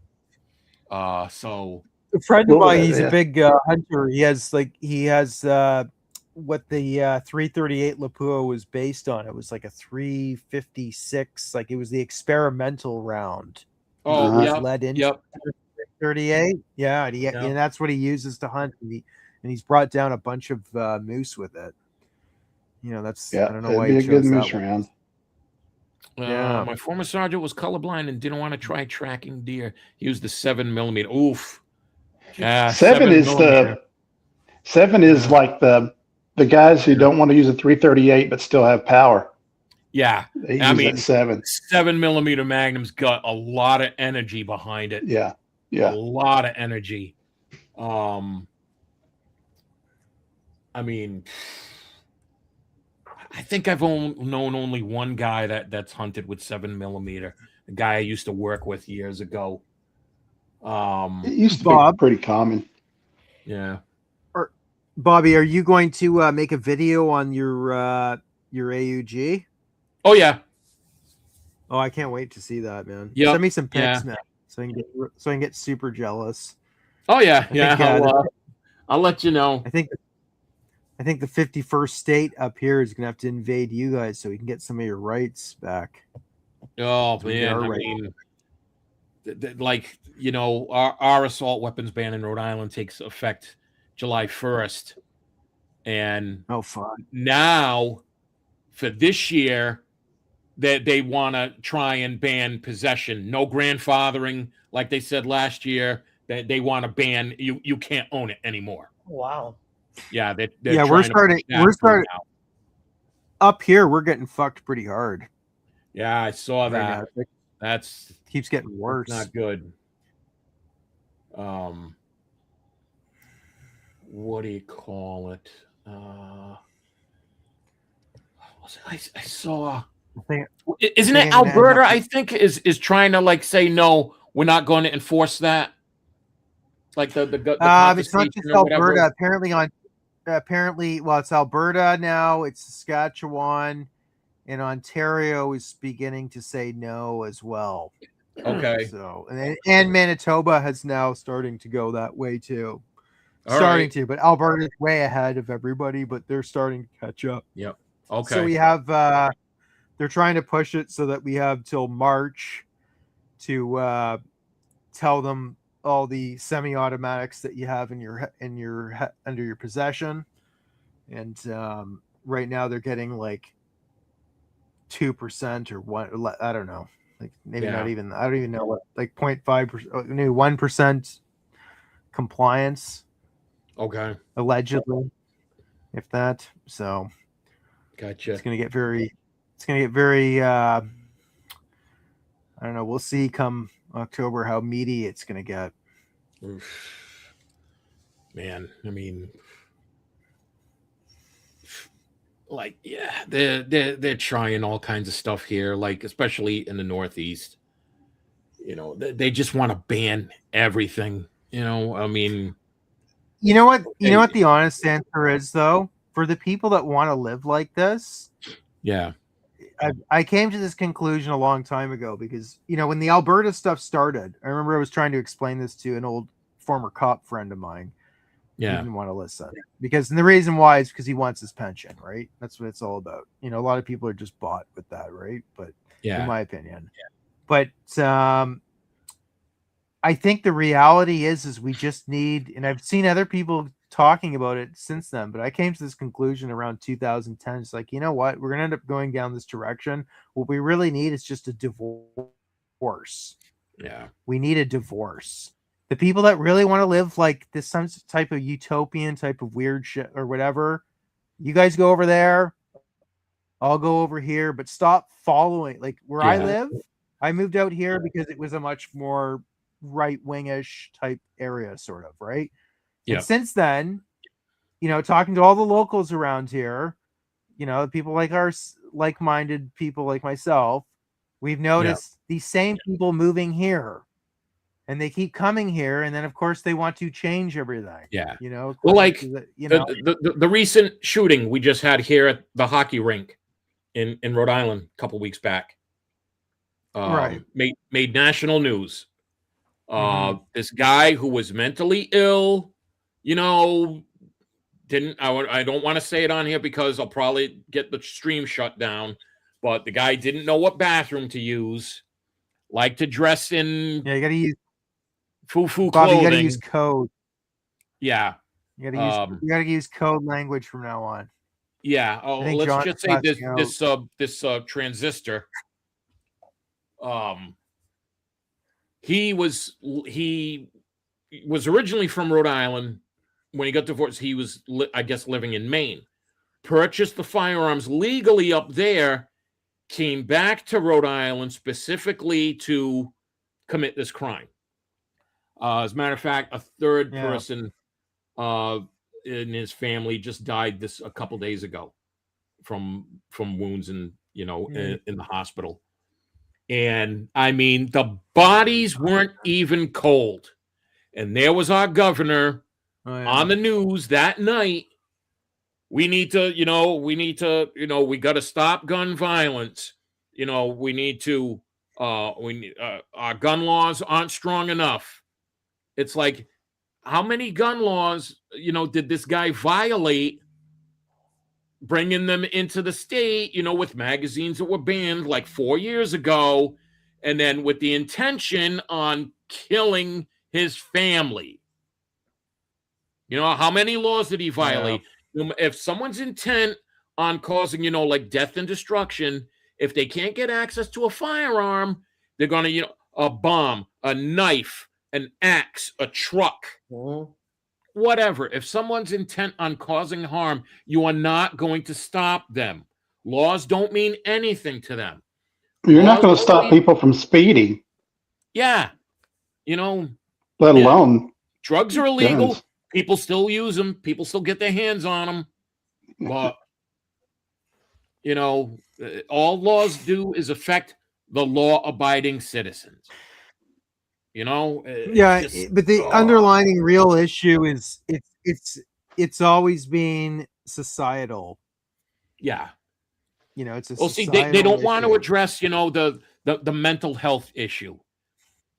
So A friend of Well, mine, he's yeah. a big hunter. He has what the 338 Lapua was based on. It was like a 356, like it was the experimental round. oh Uh-huh. yep, Led into yep. 38. Yeah, and, Yeah. and that's what he uses to hunt. And he's brought down a bunch of moose with it. You know, that's Yeah, I don't know it'd why be he a good chose that moose one. round. Yeah. My former sergeant was colorblind and didn't want to try tracking deer. He used the 7mm. Oof. Yeah, 7 is Yeah. like the guys who don't want to use a 338 but still have power. Yeah. They I use mean, that 7. 7mm Magnum's got a lot of energy behind it. Yeah, A yeah. lot of energy. I mean, I think I've known only one guy that's hunted with 7mm. A guy I used to work with years ago. It used to Bob? be pretty common. Yeah. Bobby, are you going to make a video on your AUG? Oh yeah. Oh, I can't wait to see that, man. Yep. Send me some pics, Yeah. man, so I can get super jealous. Oh yeah. I Yeah. think, I'll let you know. I think the 51st state up here is gonna have to invade you guys so we can get some of your rights back. Oh So we get man, our I right. mean, like you know, our assault weapons ban in Rhode Island takes effect July 1st, and Oh, fun. now for this year that they want to try and ban possession, no grandfathering, like they said last year. That they want to ban you can't own it anymore. Wow. Yeah, they're Yeah, trying we're to starting. push that We're through starting now. up here. We're getting fucked pretty hard Yeah, I saw right that. now. It That's keeps getting worse. not good. What do you call it? I saw. Isn't it Alberta? I think is trying to like say no, we're not going to enforce that. Like the it's not confiscation just or whatever. Alberta. Apparently, well, it's Alberta now. It's Saskatchewan, and Ontario is beginning to say no as well. Okay. So and Manitoba has now starting to go that way too. All Starting right. to, but Alberta's way ahead of everybody, but they're starting to catch up. Yep. Okay. So we have they're trying to push it so that we have till March to tell them all the semi-automatics that you have in your under your possession, and right now they're getting like 2% or 1. I don't know, like maybe not even. I don't even know what, like 0.5%, 1% compliance. Okay. Allegedly, if that. So Gotcha. it's gonna get very I don't know, we'll see come October how meaty it's gonna get. Oof. Man, I mean, like, yeah, they're trying all kinds of stuff here, like especially in the Northeast. You know, they just want to ban everything. You know, I mean, You know what the honest answer is, though? For the people that want to live like this, yeah, I came to this conclusion a long time ago because, you know, when the Alberta stuff started, I remember I was trying to explain this to an old former cop friend of mine. He yeah, didn't want to listen and the reason why is because he wants his pension, right? That's what it's all about. You know, a lot of people are just bought with that, right? But yeah. in my opinion, but I think the reality is we just need, and I've seen other people talking about it since then, but I came to this conclusion around 2010. It's like, you know what? We're going to end up going down this direction. What we really need is just a divorce. Yeah. We need a divorce. The people that really want to live like this, some type of utopian type of weird shit or whatever, you guys go over there. I'll go over here, but stop following. Like where I live, I moved out here because it was a much more right-wingish type area, sort of, right? And since then, you know, talking to all the locals around here, you know, people like like-minded people like myself, we've noticed these same people moving here, and they keep coming here, and then of course they want to change everything. Yeah. You know, well, like the recent shooting we just had here at the hockey rink in Rhode Island a couple weeks back. Right. made national news. Mhm. This guy who was mentally ill, you know, I don't want to say it on here because I'll probably get the stream shut down, but the guy didn't know what bathroom to use, liked to dress in Yeah, you gotta use foo-foo Bob. You gotta clothing. use code. Yeah. You gotta use code language from now on. Yeah. I Oh, think let's John's just say passing out. this transistor. He was originally from Rhode Island. When he got divorced, he was, I guess, living in Maine. Purchased the firearms legally up there, came back to Rhode Island specifically to commit this crime. As a matter of fact, a third person in his family just died a couple days ago from wounds and in the hospital. And I mean, the bodies weren't even cold. And there was our governor on the news that night. We need to, we got to stop gun violence. We need to, our gun laws aren't strong enough. It's like, how many gun laws, did this guy violate, bringing them into the state, with magazines that were banned like 4 years ago, and then with the intention on killing his family? How many laws did he violate? Yeah. If someone's intent on causing, like death and destruction, if they can't get access to a firearm, they're going to, a bomb, a knife, an axe, a truck, whatever. If someone's intent on causing harm, you are not going to stop them. Laws don't mean anything to them. You're not going to stop people from speeding. Yeah. Let alone drugs are illegal. guns. People still use them. People still get their hands on them. But, all laws do is affect the law-abiding citizens. But the underlying real issue is it's always been societal. Yeah. It's a they don't want to issue. address, the mental health issue.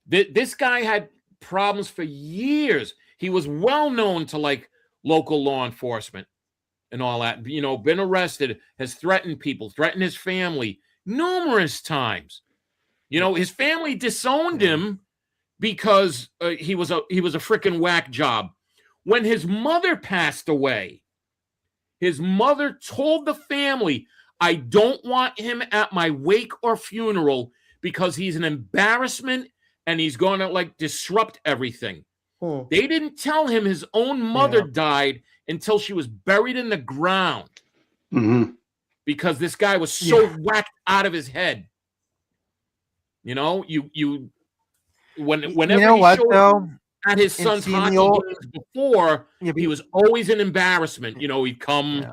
This guy had problems for years. He was well known to like local law enforcement and all that, been arrested, has threatened people, threatened his family numerous times. His family disowned him because he was a freaking whack job. When his mother passed away, his mother told the family, I don't want him at my wake or funeral because he's an embarrassment and he's going to like disrupt everything. They didn't tell him his own mother died until she was buried in the ground. Mm-hmm. Because this guy was so whacked out of his head. Whenever he showed at his son's hockey games before, he was always an embarrassment. He'd come,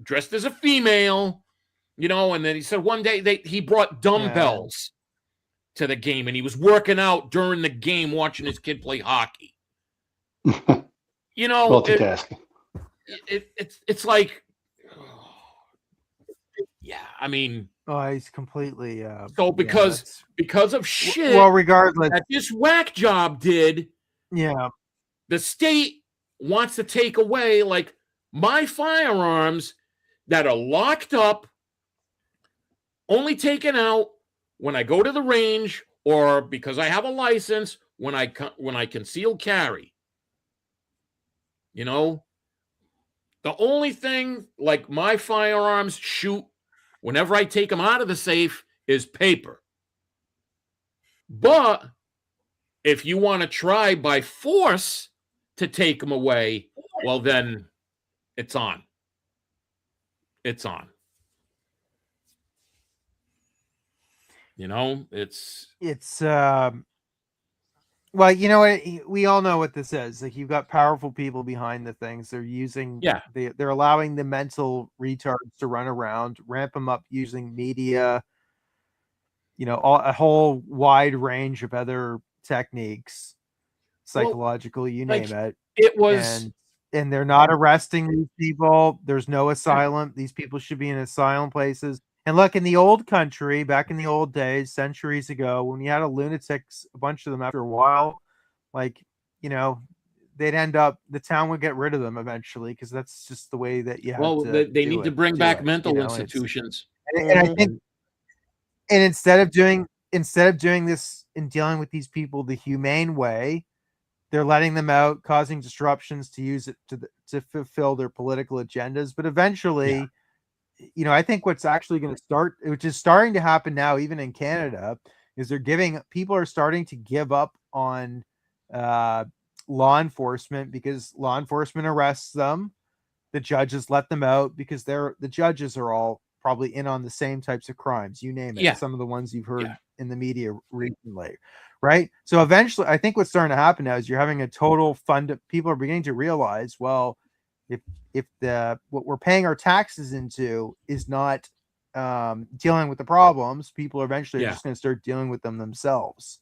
dressed as a female, and then he said one day he brought dumbbells to the game, and he was working out during the game, watching his kid play hockey. Multitasking. It's like, I mean, he's completely so because of shit. Well, regardless, that this whack job did. Yeah, the state wants to take away like my firearms that are locked up, only taken out when I go to the range or because I have a license when I conceal carry. The only thing like my firearms shoot whenever I take them out of the safe is paper. But if you want to try by force to take them away, well, then it's on. It's on. It's well, we all know what this is. Like, you've got powerful people behind the things. They're using, they're allowing the mental retards to run around, ramp them up using media, a whole wide range of other techniques, psychological, you name it. It was, and they're not arresting these people. There's no asylum. These people should be in asylum places. And look, in the old country, back in the old days, centuries ago, when you had a lunatics, a bunch of them after a while, like, you know, they'd end up, the town would get rid of them eventually because that's just the way that you have Well, to they need to bring back mental you know, institutions. and I think, and instead of doing this and dealing with these people the humane way, they're letting them out, causing disruptions to use it to fulfill their political agendas. But eventually, you know, I think what's actually going to start, which is starting to happen now, even in Canada, is people are starting to give up on law enforcement because law enforcement arrests them. The judges let them out because the judges are all probably in on the same types of crimes. You name it. Yeah. Some of the ones you've heard in the media recently, right? So eventually, I think what's starting to happen now is you're having a total fund. People are beginning to realize, well, if what we're paying our taxes into is not dealing with the problems, people eventually are just going to start dealing with them themselves,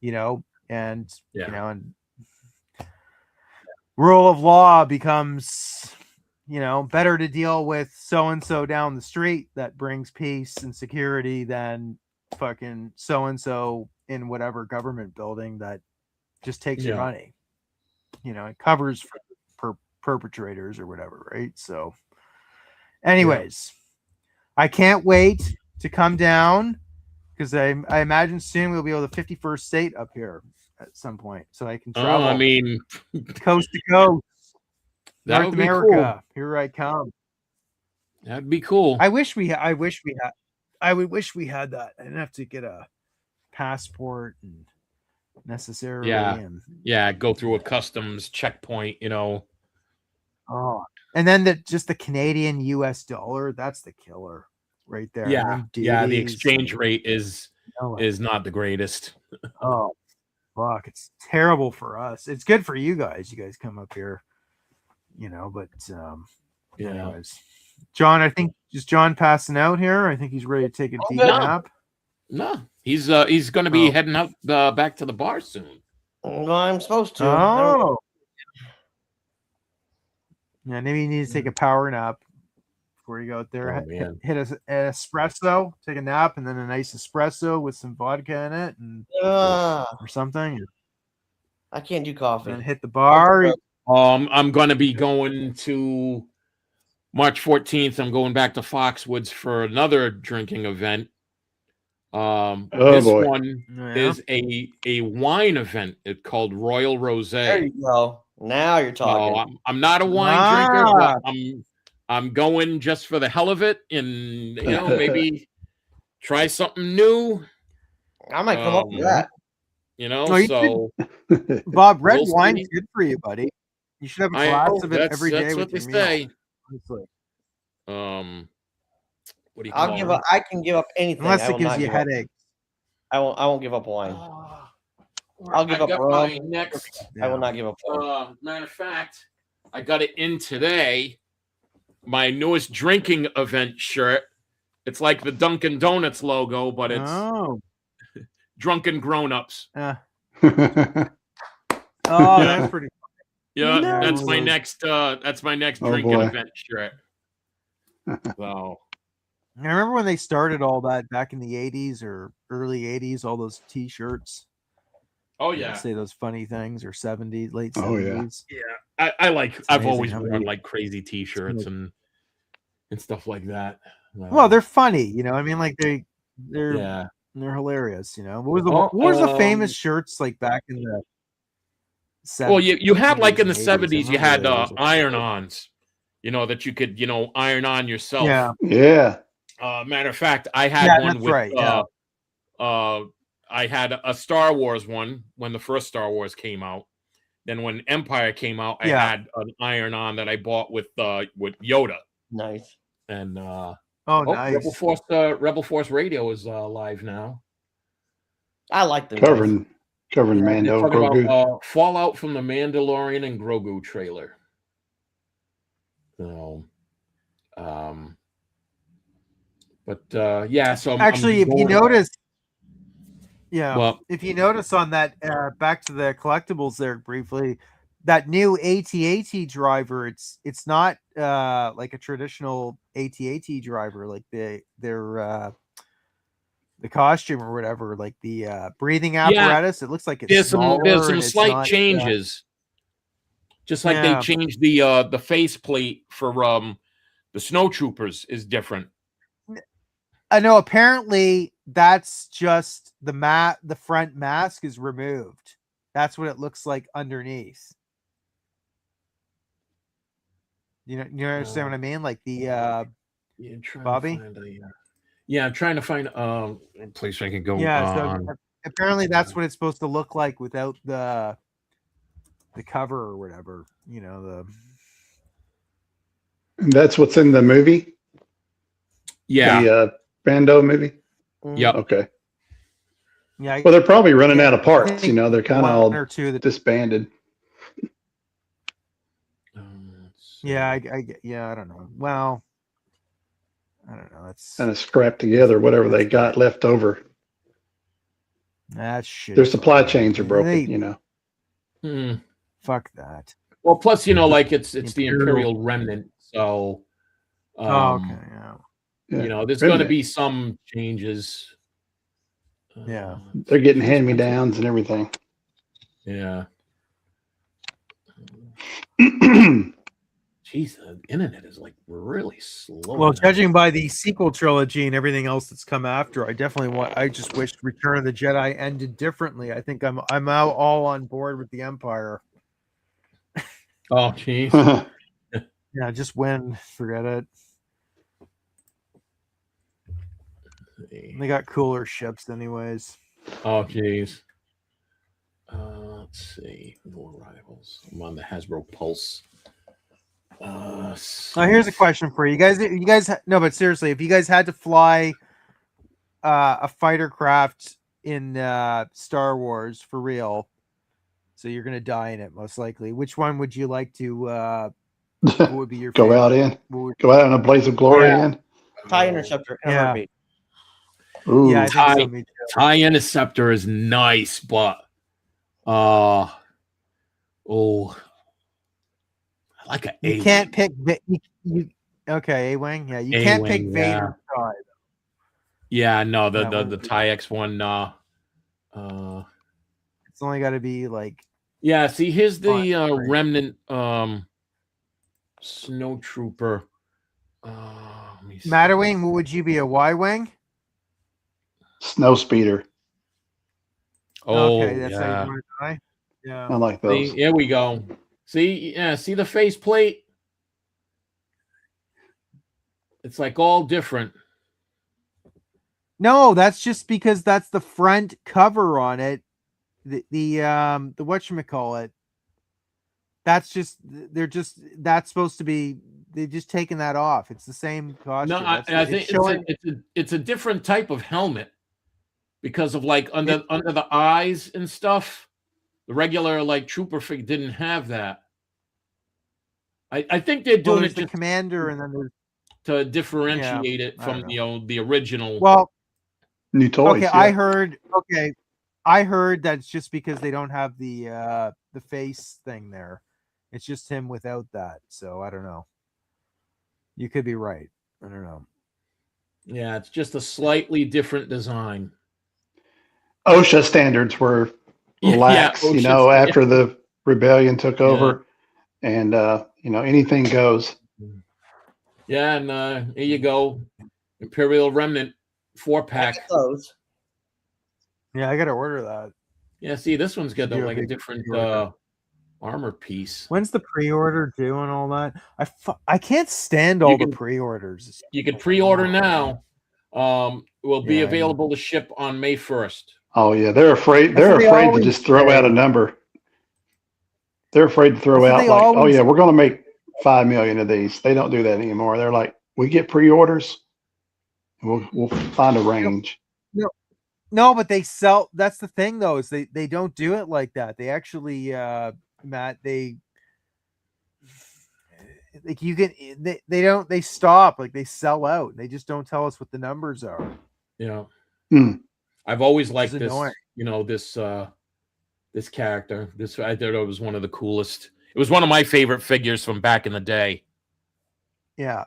you know, and you know, and rule of law becomes, you know, better to deal with so and so down the street that brings peace and security than fucking so and so in whatever government building that just takes your money. You know, it covers for perpetrators or whatever, right? So anyways, I can't wait to come down because I imagine soon we'll be able to 51st state up here at some point, so I can travel. I mean, coast to coast, that North would be America. cool. Here I come. That'd be cool. I wish we had that. I didn't have to get a passport and necessarily. Go through a customs checkpoint, you know. Oh, and then the Canadian US dollar, that's the killer right there. The exchange rate is not the greatest. Oh, fuck, it's terrible for us. It's good for you guys. You guys come up here, you know, but anyways. John, I think is John passing out here? I think he's ready to take a deep nap. No, he's going to be heading out back to the bar soon. Well, I'm supposed to. Oh. Yeah, maybe you need to take a power nap before you go out there. Hit an espresso, take a nap, and then a nice espresso with some vodka in it, and or something. I can't do coffee. And hit the bar. I'm going to be going to March 14th. I'm going back to Foxwoods for another drinking event. This one is a wine event. It's called Royal Rosé. There you go. Now you're talking. I'm not a wine drinker, but I'm going just for the hell of it, and you know, maybe try something new. I might come up with that. You know, Bob, red wine's good for you, buddy. You should have a glass of it every day. That's what they say. What do you call it? I can give up anything unless it gives you headaches. I won't give up wine. I'll give up rum. I will not give up rum. Matter of fact, I got it in today. My newest drinking event shirt. It's like the Dunkin' Donuts logo, but it's drunken grown-ups. That's pretty funny. Yeah, that's my next drinking event shirt. So I remember when they started all that back in the 80s or early 80s, all those t-shirts. Oh yeah, say those funny things, or 70s, late 70s. Oh yeah, I've always worn like crazy t-shirts and stuff like that. Well, they're funny, you know. I mean, like they're hilarious, you know. What was the famous shirts like back in the 70s? Well, you had like in the 70s, you had iron-ons, you know, that you could, you know, iron on yourself. Yeah. Matter of fact, I had one with I had a Star Wars one when the first Star Wars came out. Then when Empire came out, I had an iron-on that I bought with Yoda. Nice. And nice. Rebel Force Radio is live now. I like them. Covering Mando. About, fallout from the Mandalorian and Grogu trailer. So, so actually, if you notice, if you notice on that, back to the collectibles there briefly, that new AT-AT driver, it's not like a traditional AT-AT driver, like their the costume or whatever, like the breathing apparatus. It looks like it's there's smaller some and it's slight not, changes. Just like they Yeah. changed the faceplate for the snow troopers is different. I know apparently that's just the front mask is removed. That's what it looks like underneath. You understand what I mean? Like the Yeah, I'm trying Bobby? To find yeah, I'm trying to find a place I can go. yeah, so on. apparently that's what it's supposed to look like without the cover or whatever. That's what's in the movie, Yeah, the Brando movie. Yep. Okay. Yeah. Well, they're probably running out of I parts. think They're kind of one all or two that disbanded. Yeah, I don't know. Well, I don't know. That's Kind of scrapped together whatever they got left over. shit. Their supply chains are broken. Hmm. Fuck that. Well, plus like it's the Imperial. Imperial Remnant, so Okay. Yeah. there's going to be some changes. Yeah. They're getting hand-me-downs and everything. Yeah. Yeah. Jeez, the internet is like really slow. Well, now. judging by the sequel trilogy and everything else that's come after, I just wish Return of the Jedi ended differently. I think I'm out all on board with the Empire. Oh, jeez. Yeah, just win. Forget it. They got cooler ships, anyways. Oh, jeez. Let's see. More rivals. I'm on the Hasbro Pulse. Now, here's a question for you guys. No, but seriously, if you guys had to fly a fighter craft in Star Wars for real, so you're gonna die in it most likely, which one would you like to? What would be your Go favorite? out in. What would- Go out in a blaze of glory Yeah. in. TIE Interceptor. in a Yeah. heartbeat. Ooh. Yeah, I think so. Me too. TIE Interceptor is nice, but I like a You can't pick. Okay, A-wing. Yeah, you can't pick A-wing, Vader. Side. Yeah, no, That the one- TIE X one. It's only got to be like. Yeah, see, here's the Fine. remnant snow trooper. Let me see. Matterwing, what would you be? A Y-wing? Snow speeder. Oh, Okay, that's how yeah. you want to die. Yeah. I like See, those. here we go. See, yeah, see the face plate? It's like all different. No, that's just because that's the front cover on it. The whatchamacallit. That's supposed to be. They're just taking that off. It's the same costume. No, I think it's a different type of helmet because of like under the eyes and stuff. The regular like trooper figure didn't have that. I think they're doing it the just commander, and then there's to differentiate it I from don't the original. well. New toys. Okay, yeah. I heard that it's just because they don't have the face thing there. It's just him without that. So I don't know. You could be right. I don't know. Yeah, it's just a slightly different design. OSHA standards were relaxed, OSHA, after the rebellion took over, and anything goes. Yeah, and here you go, Imperial Remnant 4-pack. Those. Yeah, I got to order that. Yeah, see, this one's got Do a like a big different pre-order. armor piece. When's the pre-order due and all that? I can't stand all the can- pre-orders. You can pre-order now. Will be Yeah, I know. available to ship on May 1st. Oh yeah, they're afraid. That's They're what they afraid to always just throw say. out a number. They're afraid to throw That's what out they like, oh always yeah, we're going to make 5 million of these. They don't do that anymore. They're like, we get pre-orders, and we'll find a range. No, but they sell. That's the thing, though, is they don't do it like that. They actually, Matt, they like you can they stop, like they sell out. They just don't tell us what the numbers are. Yeah. Hmm. I've always liked is this, annoying. this this character. This I thought it was one of the coolest. It was one of my favorite figures from back in the day. Yeah.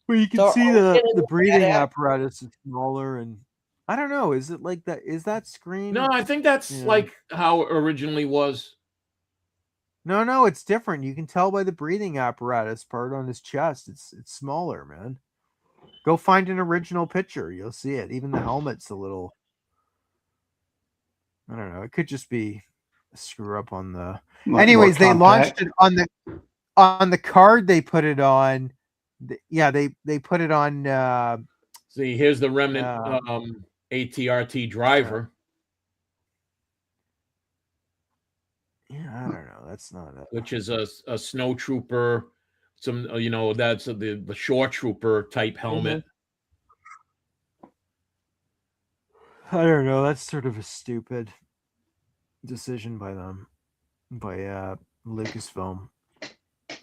Well, you can So see are we the getting the breathing that? apparatus is smaller, and I don't know. Is it like that? Is that screen? No, I think that's Yeah. like how it originally was. No, it's different. You can tell by the breathing apparatus part on his chest. It's smaller, man. Go find an original picture. You'll see it. Even the helmet's a little. I don't know. It could just be a screw up on the. More Anyways, they launched compact. it on the card. They put it on. Yeah, they put it on. See, here's the remnant ATRT driver, Yeah, I don't know. That's not it. which is a snow trooper. Some that's the shore trooper type helmet. I don't know. That's sort of a stupid decision by them, by Lucasfilm. I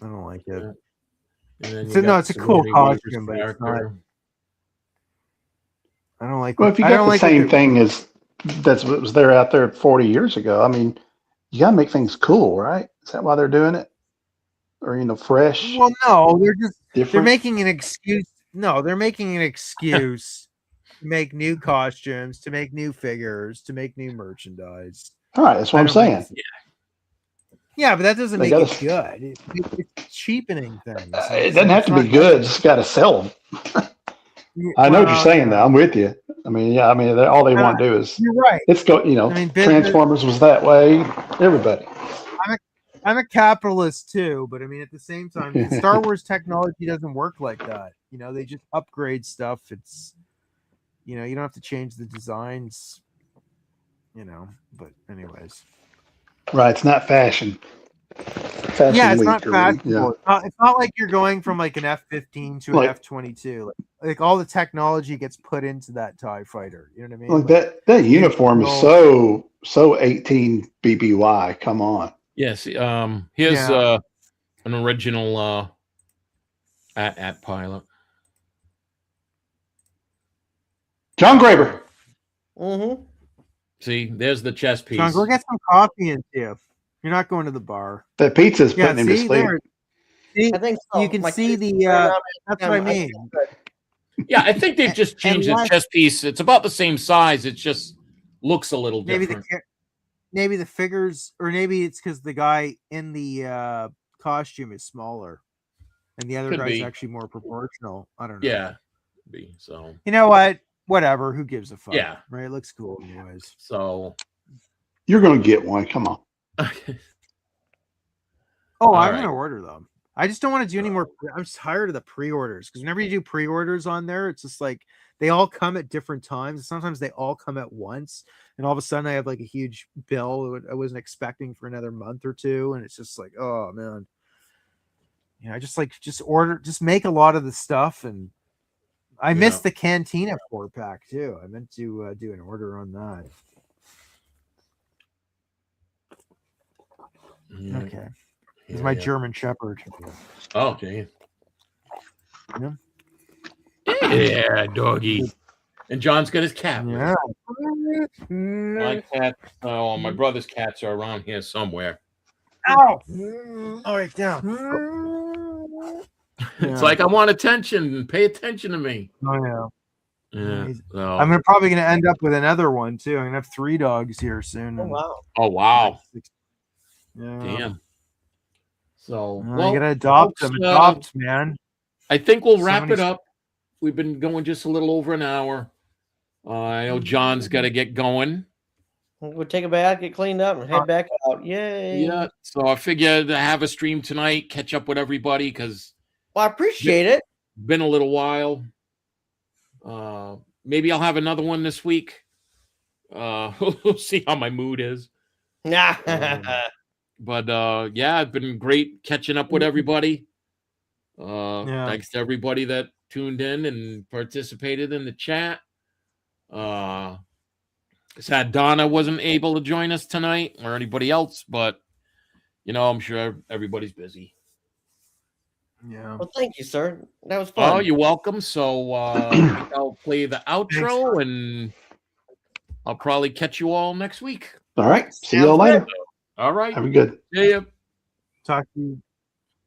don't like it. Yeah. And then It's you a- no, got it's a Sigourney cool Weaver's costume, but it's character. I don't like. Well, if you I got don't the like what same they- thing as that's what was there out there 40 years ago, I mean, you got to make things cool, right? Is that why they're doing it? Or, fresh, Well, no, they're different? making an excuse. No, they're making an excuse to make new costumes, to make new figures, to make new merchandise. All right, that's what I I'm don't think saying. it's- Yeah, but that doesn't They make gotta- it good. It's cheapening things. It doesn't have to be good. It's got to sell them. I know what you're saying, though. I'm with you. I mean, yeah, all they want to do is You're right. it's go. I mean, business- Transformers was that way. Everybody. I'm a capitalist too, but I mean, at the same time, Star Wars technology doesn't work like that. They just upgrade stuff. It's, you don't have to change the designs. But anyways, Right. It's not fashion. Fashion yeah, it's week not or- fashionable. It's not like you're going from like an F-15 to an Like- F-22. Like all the technology gets put into that TIE fighter. You know what I mean? Like that uniform is so 18 BBY. Come on. Yes. Here's Yeah. an original at pilot. John Graber. Mm-hmm. See, there's the chess piece. John, go get some coffee and see if you're not going to the bar. That pizza's Yeah, putting him to see sleep. there. See, I think so. you can My see kids the. are not- That's what I mean. Yeah, I think they've just And changed the last- chess piece. It's about the same size. It just looks a little Maybe different. maybe the figures, or maybe it's because the guy in the costume is smaller, and the other Could guy's be. actually more proportional. I don't know. Yeah. So You know what? Whatever. Who gives a fuck? Yeah. Right. It looks cool anyways. so You're going to get one. Come on. Oh, All I'm right. gonna order them. I just don't want to do any more. I'm just tired of the pre-orders because whenever you do pre-orders on there, it's just like they all come at different times. Sometimes they all come at once, and all of a sudden I have like a huge bill I wasn't expecting for another month or two, and it's just like, oh man. I just make a lot of the stuff, and I missed the Cantina 4-pack too. I meant to do an order on that. Okay, this is my German Shepherd. Oh, gee. Yeah. Yeah, doggy. And John's got his cat. with Yeah. him. My cat. Oh, my brother's cats are around here somewhere. Ow! All right, down. It's like I want attention. Pay attention to me. Oh yeah. Yeah. So- I'm probably gonna end up with another one too. I'm gonna have 3 dogs here soon. Oh, and- wow. Oh wow. Yeah. Damn. So You gotta adopt them. folks, Adopt, man. I think we'll So wrap many- it up. We've been going just a little over an hour. I know John's got to get going. We'll take a bath, get cleaned up, and head back out. Yay. Yeah. So I figured to have a stream tonight, catch up with everybody because Well, I appreciate it. been a little while. Maybe I'll have another one this week. We'll see how my mood is. Nah. But yeah, it's been great catching up with everybody. Thanks to everybody that tuned in and participated in the chat. Sad Donna wasn't able to join us tonight or anybody else, but I'm sure everybody's busy. Yeah. Well, thank you, sir. That was fun. Oh, you're welcome. So I'll play the outro and I'll probably catch you all next week. All right. See you all Sounds later. All right. Have a good. See ya. Talk to you.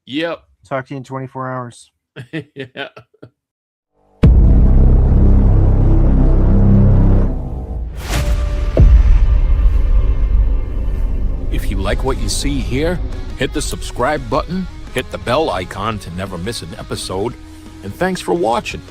Yep. Talk to you in 24 hours. Yeah. If you like what you see here, hit the subscribe button, hit the bell icon to never miss an episode, and thanks for watching.